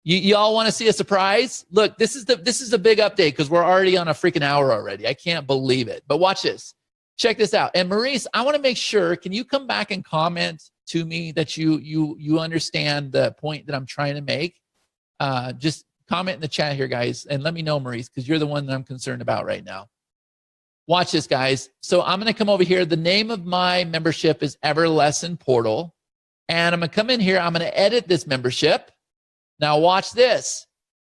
Speaker 1: You all want to see a surprise? Look, this is a big update because we're already on a freaking hour already. I can't believe it. But watch this. Check this out. And Maurice, I want to make sure, can you come back and comment to me that you understand the point that I'm trying to make? Just comment in the chat here, guys, and let me know, Maurice, because you're the one that I'm concerned about right now. Watch this, guys. So I'm going to come over here. The name of my membership is EverLesson Portal. And I'm going to come in here. I'm going to edit this membership. Now watch this.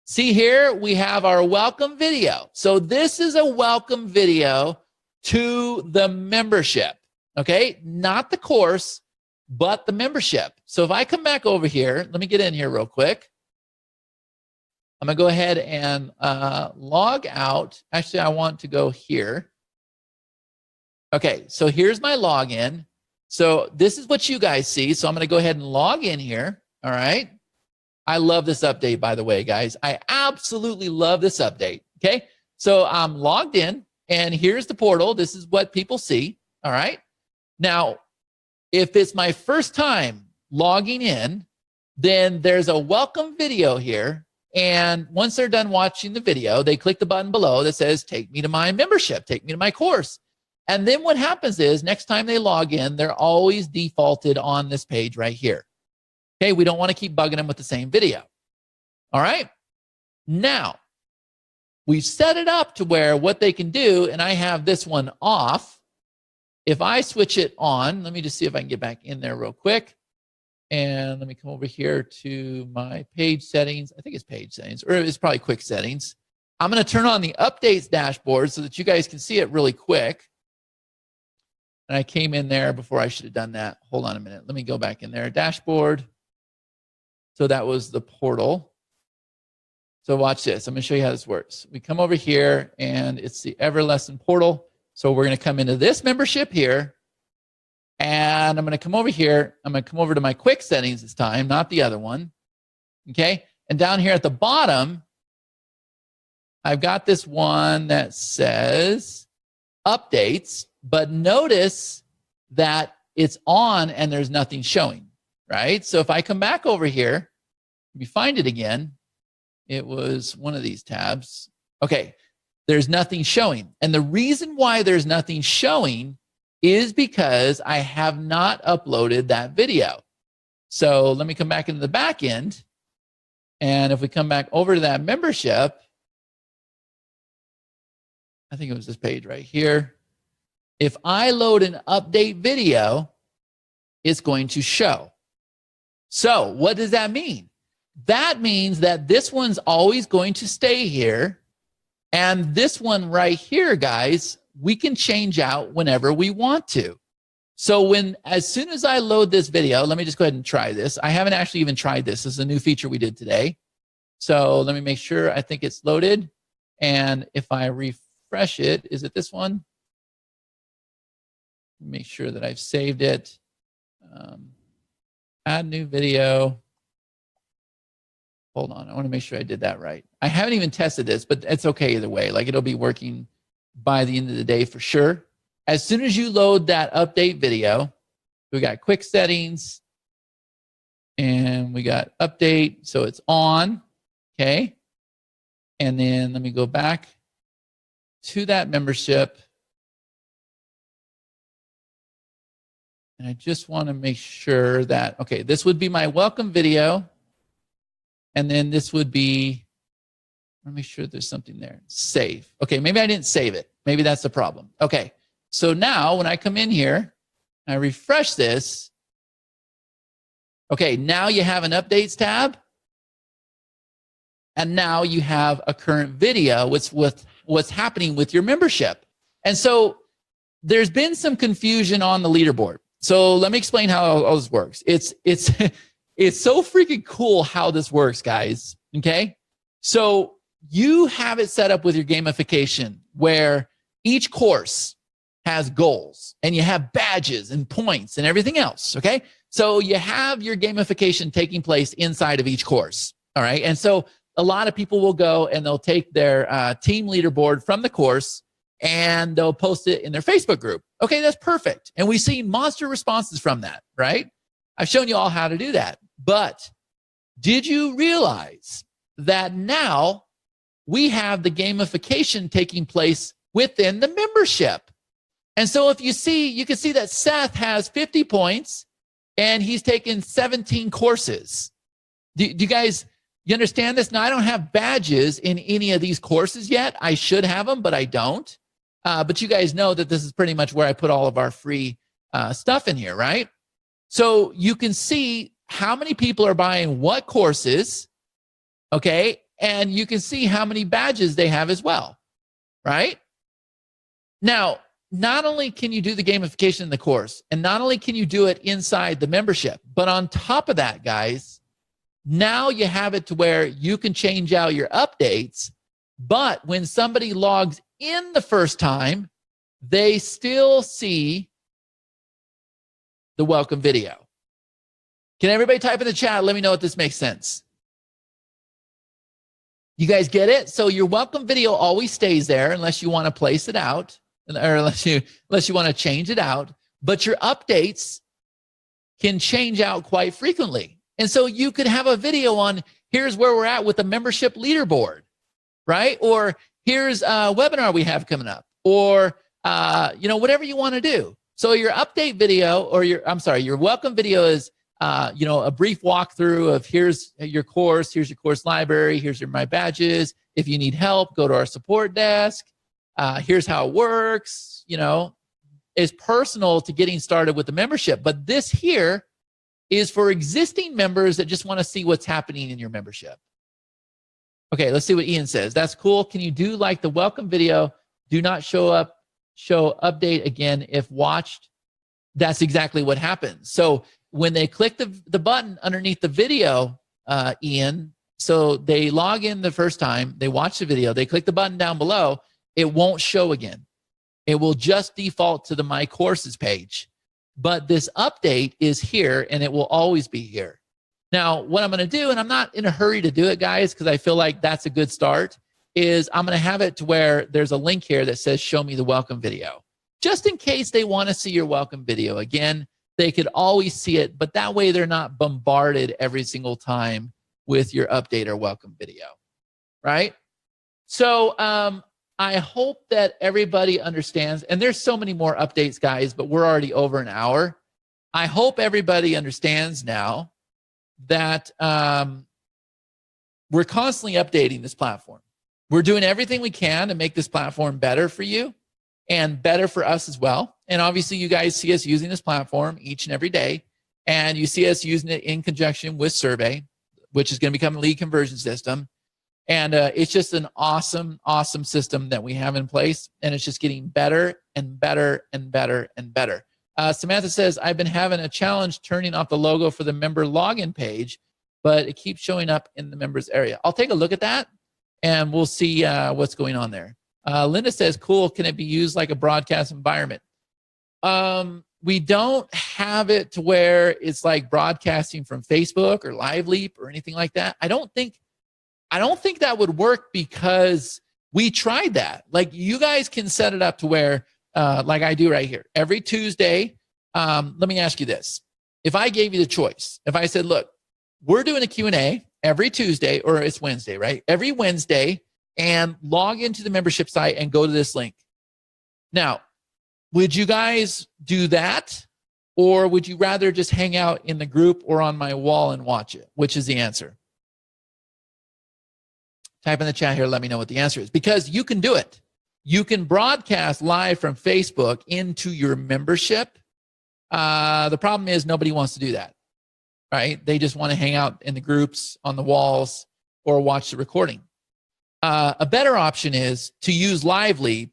Speaker 1: See here, we have our welcome video. So this is a welcome video to the membership, okay? Not the course, but the membership. So if I come back over here, let me get in here real quick. I'm going to go ahead and log out. Actually, I want to go here. Okay, so here's my login. So this is what you guys see. So I'm going to go ahead and log in here, all right? I love this update, by the way, guys. I absolutely love this update, okay? So I'm logged in, and here's the portal. This is what people see, all right? Now, if it's my first time logging in, then there's a welcome video here, and once they're done watching the video, they click the button below that says, take me to my membership, take me to my course. And then what happens is next time they log in, they're always defaulted on this page right here. Okay, we don't want to keep bugging them with the same video. All right. Now, we set it up to where what they can do, and I have this one off. If I switch it on, let me just see if I can get back in there real quick. And let me come over here to my page settings. I think it's page settings, or it's probably quick settings. I'm going to turn on the updates dashboard so that you guys can see it really quick. And I came in there before I should have done that. Hold on a minute. Let me go back in there. Dashboard. So that was the portal. So watch this. I'm going to show you how this works. We come over here, and it's the EverLesson portal. So we're going to come into this membership here. And I'm going to come over here. I'm going to come over to my quick settings this time, not the other one. Okay? And down here at the bottom, I've got this one that says updates. But notice that it's on and there's nothing showing, right? So if I come back over here, we find it again. It was one of these tabs. Okay, there's nothing showing. And the reason why there's nothing showing is because I have not uploaded that video. So let me come back into the back end. And if we come back over to that membership, I think it was this page right here. If I load an update video, it's going to show. So what does that mean? That means that this one's always going to stay here. And this one right here, guys, we can change out whenever we want to. So as soon as I load this video, let me just go ahead and try this. I haven't actually even tried this. This is a new feature we did today. So let me make sure I think it's loaded. And if I refresh it, is it this one? Make sure that I've saved it. Add new video. Hold on, I want to make sure I did that right. I haven't even tested this, but it's okay either way. Like it'll be working by the end of the day for sure. As soon as you load that update video, we got quick settings and we got update. So it's on, okay? And then let me go back to that membership. And I just want to make sure that, okay, this would be my welcome video. And then this would be, let me make sure there's something there. Save. Okay, maybe I didn't save it. Maybe that's the problem. Okay, so now when I come in here, I refresh this. Okay, now you have an updates tab. And now you have a current video with what's happening with your membership. And so there's been some confusion on the leaderboard. So let me explain how all this works. It's so freaking cool how this works, guys, okay? So you have it set up with your gamification where each course has goals and you have badges and points and everything else, okay? So you have your gamification taking place inside of each course, all right? And so a lot of people will go and they'll take their team leaderboard from the course and they'll post it in their Facebook group. Okay, that's perfect. And we see monster responses from that, right? I've shown you all how to do that. But did you realize that now we have the gamification taking place within the membership? And so if you see, you can see that Seth has 50 points and he's taken 17 courses. Do you guys, you understand this? Now, I don't have badges in any of these courses yet. I should have them, but I don't. But you guys know that this is pretty much where I put all of our free stuff in here, right? So you can see how many people are buying what courses, okay? And you can see how many badges they have as well, right? Now, not only can you do the gamification in the course, and not only can you do it inside the membership, but on top of that, guys, now you have it to where you can change out your updates, but when somebody logs in the first time, they still see the welcome video. Can everybody type in the chat? Let me know if this makes sense. You guys get it? So your welcome video always stays there unless you want to place it out, or unless you want to change it out. But your updates can change out quite frequently. And so you could have a video on, here's where we're at with the membership leaderboard, right? Or here's a webinar we have coming up, or whatever you want to do. So your update video, or your welcome video is a brief walkthrough of here's your course library, here's my badges. If you need help, go to our support desk. Here's how it works. Is personal to getting started with the membership. But this here is for existing members that just want to see what's happening in your membership. Okay, let's see what Ian says. That's cool. Can you do like the welcome video? Do not show update again if watched. That's exactly what happens. So when they click the button underneath the video, Ian, so they log in the first time, they watch the video, they click the button down below, it won't show again. It will just default to the My Courses page. But this update is here and it will always be here. Now, what I'm going to do, and I'm not in a hurry to do it, guys, because I feel like that's a good start, is I'm going to have it to where there's a link here that says show me the welcome video. Just in case they want to see your welcome video again, they could always see it, but that way they're not bombarded every single time with your update or welcome video, right? So I hope that everybody understands, and there's so many more updates, guys, but we're already over an hour. I hope everybody understands now that we're constantly updating this platform. We're doing everything we can to make this platform better for you and better for us as well. And obviously, you guys see us using this platform each and every day, and you see us using it in conjunction with Survey, which is going to become a lead conversion system. And it's just an awesome, awesome system that we have in place. And it's just getting better and better and better and better. Samantha says, I've been having a challenge turning off the logo for the member login page, but it keeps showing up in the members area. I'll take a look at that and we'll see what's going on there. Linda says, cool, can it be used like a broadcast environment? We don't have it to where it's like broadcasting from Facebook or LiveLeap or anything like that. I don't think that would work because we tried that. Like you guys can set it up to where, like I do right here, every Tuesday. Let me ask you this. If I gave you the choice, if I said, look, we're doing a Q&A every Tuesday, or it's Wednesday, right? Every Wednesday, and log into the membership site and go to this link. Now, would you guys do that? Or would you rather just hang out in the group or on my wall and watch it? Which is the answer? Type in the chat here, let me know what the answer is. Because you can do it. You can broadcast live from Facebook into your membership. The problem is nobody wants to do that, right? They just want to hang out in the groups, on the walls, or watch the recording. A better option is to use LiveLeap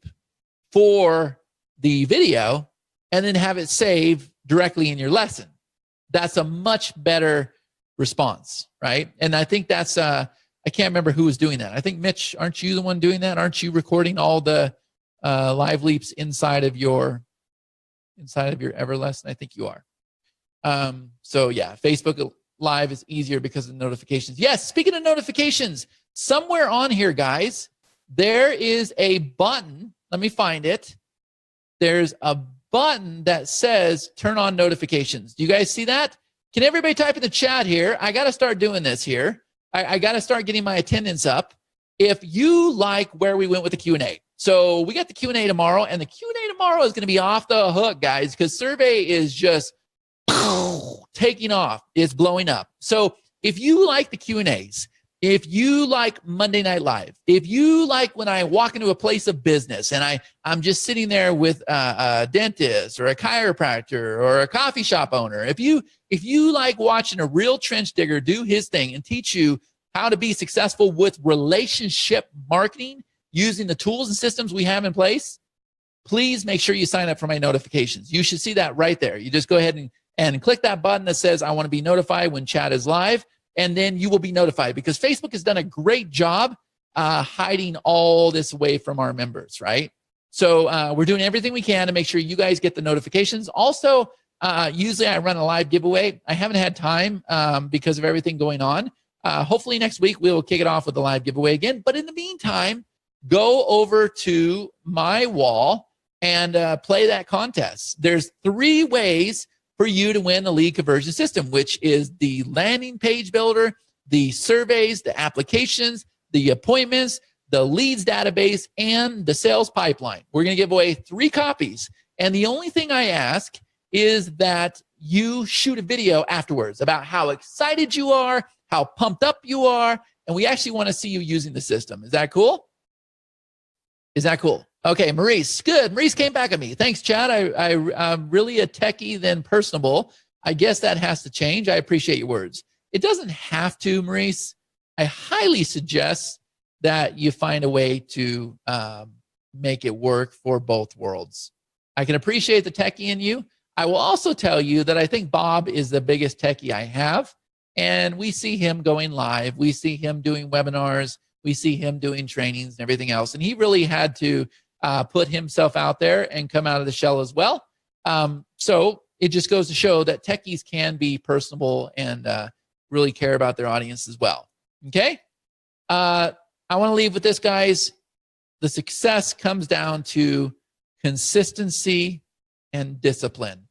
Speaker 1: for the video and then have it saved directly in your lesson. That's a much better response, right? And I think that's I can't remember who was doing that. I think, Mitch, aren't you the one doing that? Aren't you recording all the LiveLeaps inside of your EverLesson? I think you are. So yeah, Facebook Live is easier because of the notifications. Yes, speaking of notifications, somewhere on here, guys, there is a button. Let me find it. There's a button that says turn on notifications. Do you guys see that? Can everybody type in the chat here? I got to start doing this here. I got to start getting my attendance up. If you like where we went with the Q&A. So we got the Q&A tomorrow, and the Q&A tomorrow is going to be off the hook, guys, because Survey is just taking off. It's blowing up. So if you like the Q&As, if you like Monday Night Live, if you like when I walk into a place of business and I'm just sitting there with a dentist or a chiropractor or a coffee shop owner, if you like watching a real trench digger do his thing and teach you how to be successful with relationship marketing using the tools and systems we have in place, please make sure you sign up for my notifications. You should see that right there. You just go ahead and click that button that says, I want to be notified when chat is live. And then you will be notified because Facebook has done a great job hiding all this away from our members, right? So we're doing everything we can to make sure you guys get the notifications. Also, usually I run a live giveaway. I haven't had time because of everything going on. Hopefully next week we will kick it off with the live giveaway again. But in the meantime, go over to my wall and play that contest. There's 3 ways for you to win the lead conversion system, which is the landing page builder, the surveys, the applications, the appointments, the leads database, and the sales pipeline. We're going to give away 3 copies. And the only thing I ask is that you shoot a video afterwards about how excited you are, how pumped up you are, and we actually want to see you using the system. Is that cool? Is that cool? Okay, Maurice, good. Maurice came back at me. Thanks, Chad. I'm really a techie than personable. I guess that has to change. I appreciate your words. It doesn't have to, Maurice. I highly suggest that you find a way to make it work for both worlds. I can appreciate the techie in you. I will also tell you that I think Bob is the biggest techie I have, and we see him going live. We see him doing webinars. We see him doing trainings and everything else, and he really had to put himself out there and come out of the shell as well. So it just goes to show that techies can be personable and really care about their audience as well. Okay? I want to leave with this, guys. The success comes down to consistency and discipline.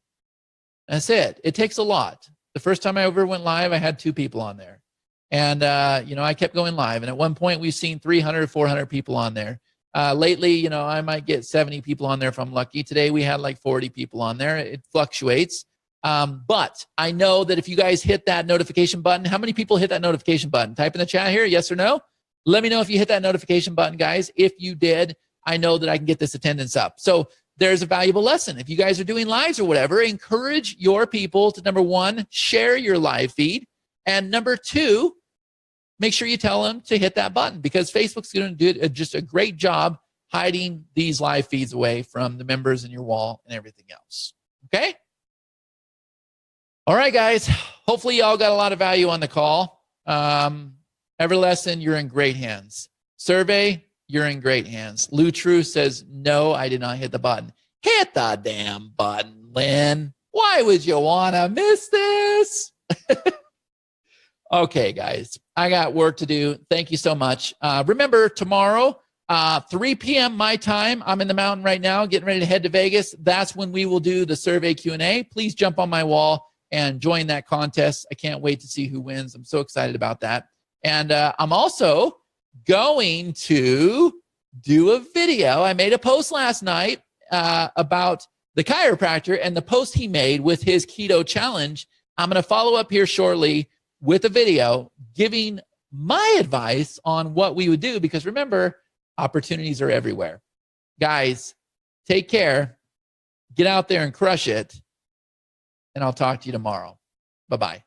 Speaker 1: That's it. It takes a lot. The first time I ever went live, I had 2 people on there. And, I kept going live. And at one point, we've seen 300, 400 people on there. Lately, you know, I might get 70 people on there if I'm lucky. Today we had like 40 people on there. It fluctuates. But I know that if you guys hit that notification button, how many people hit that notification button? Type in the chat here, yes or no. Let me know if you hit that notification button, guys. If you did, I know that I can get this attendance up. So there's a valuable lesson. If you guys are doing lives or whatever, encourage your people to, number one, share your live feed. And number two, make sure you tell them to hit that button, because Facebook's going to do just a great job hiding these live feeds away from the members in your wall and everything else. Okay? All right, guys. Hopefully y'all got a lot of value on the call. EverLesson, you're in great hands. Survey, you're in great hands. Lou True says, no, I did not hit the button. Hit the damn button, Lynn. Why would you want to miss this? Okay, guys, I got work to do. Thank you so much. Remember, tomorrow, 3 p.m. my time, I'm in the mountain right now, getting ready to head to Vegas. That's when we will do the survey Q&A. Please jump on my wall and join that contest. I can't wait to see who wins. I'm so excited about that. And I'm also going to do a video. I made a post last night about the chiropractor and the post he made with his keto challenge. I'm going to follow up here shortly with a video giving my advice on what we would do, because remember, opportunities are everywhere. Guys, take care. Get out there and crush it. And I'll talk to you tomorrow. Bye-bye.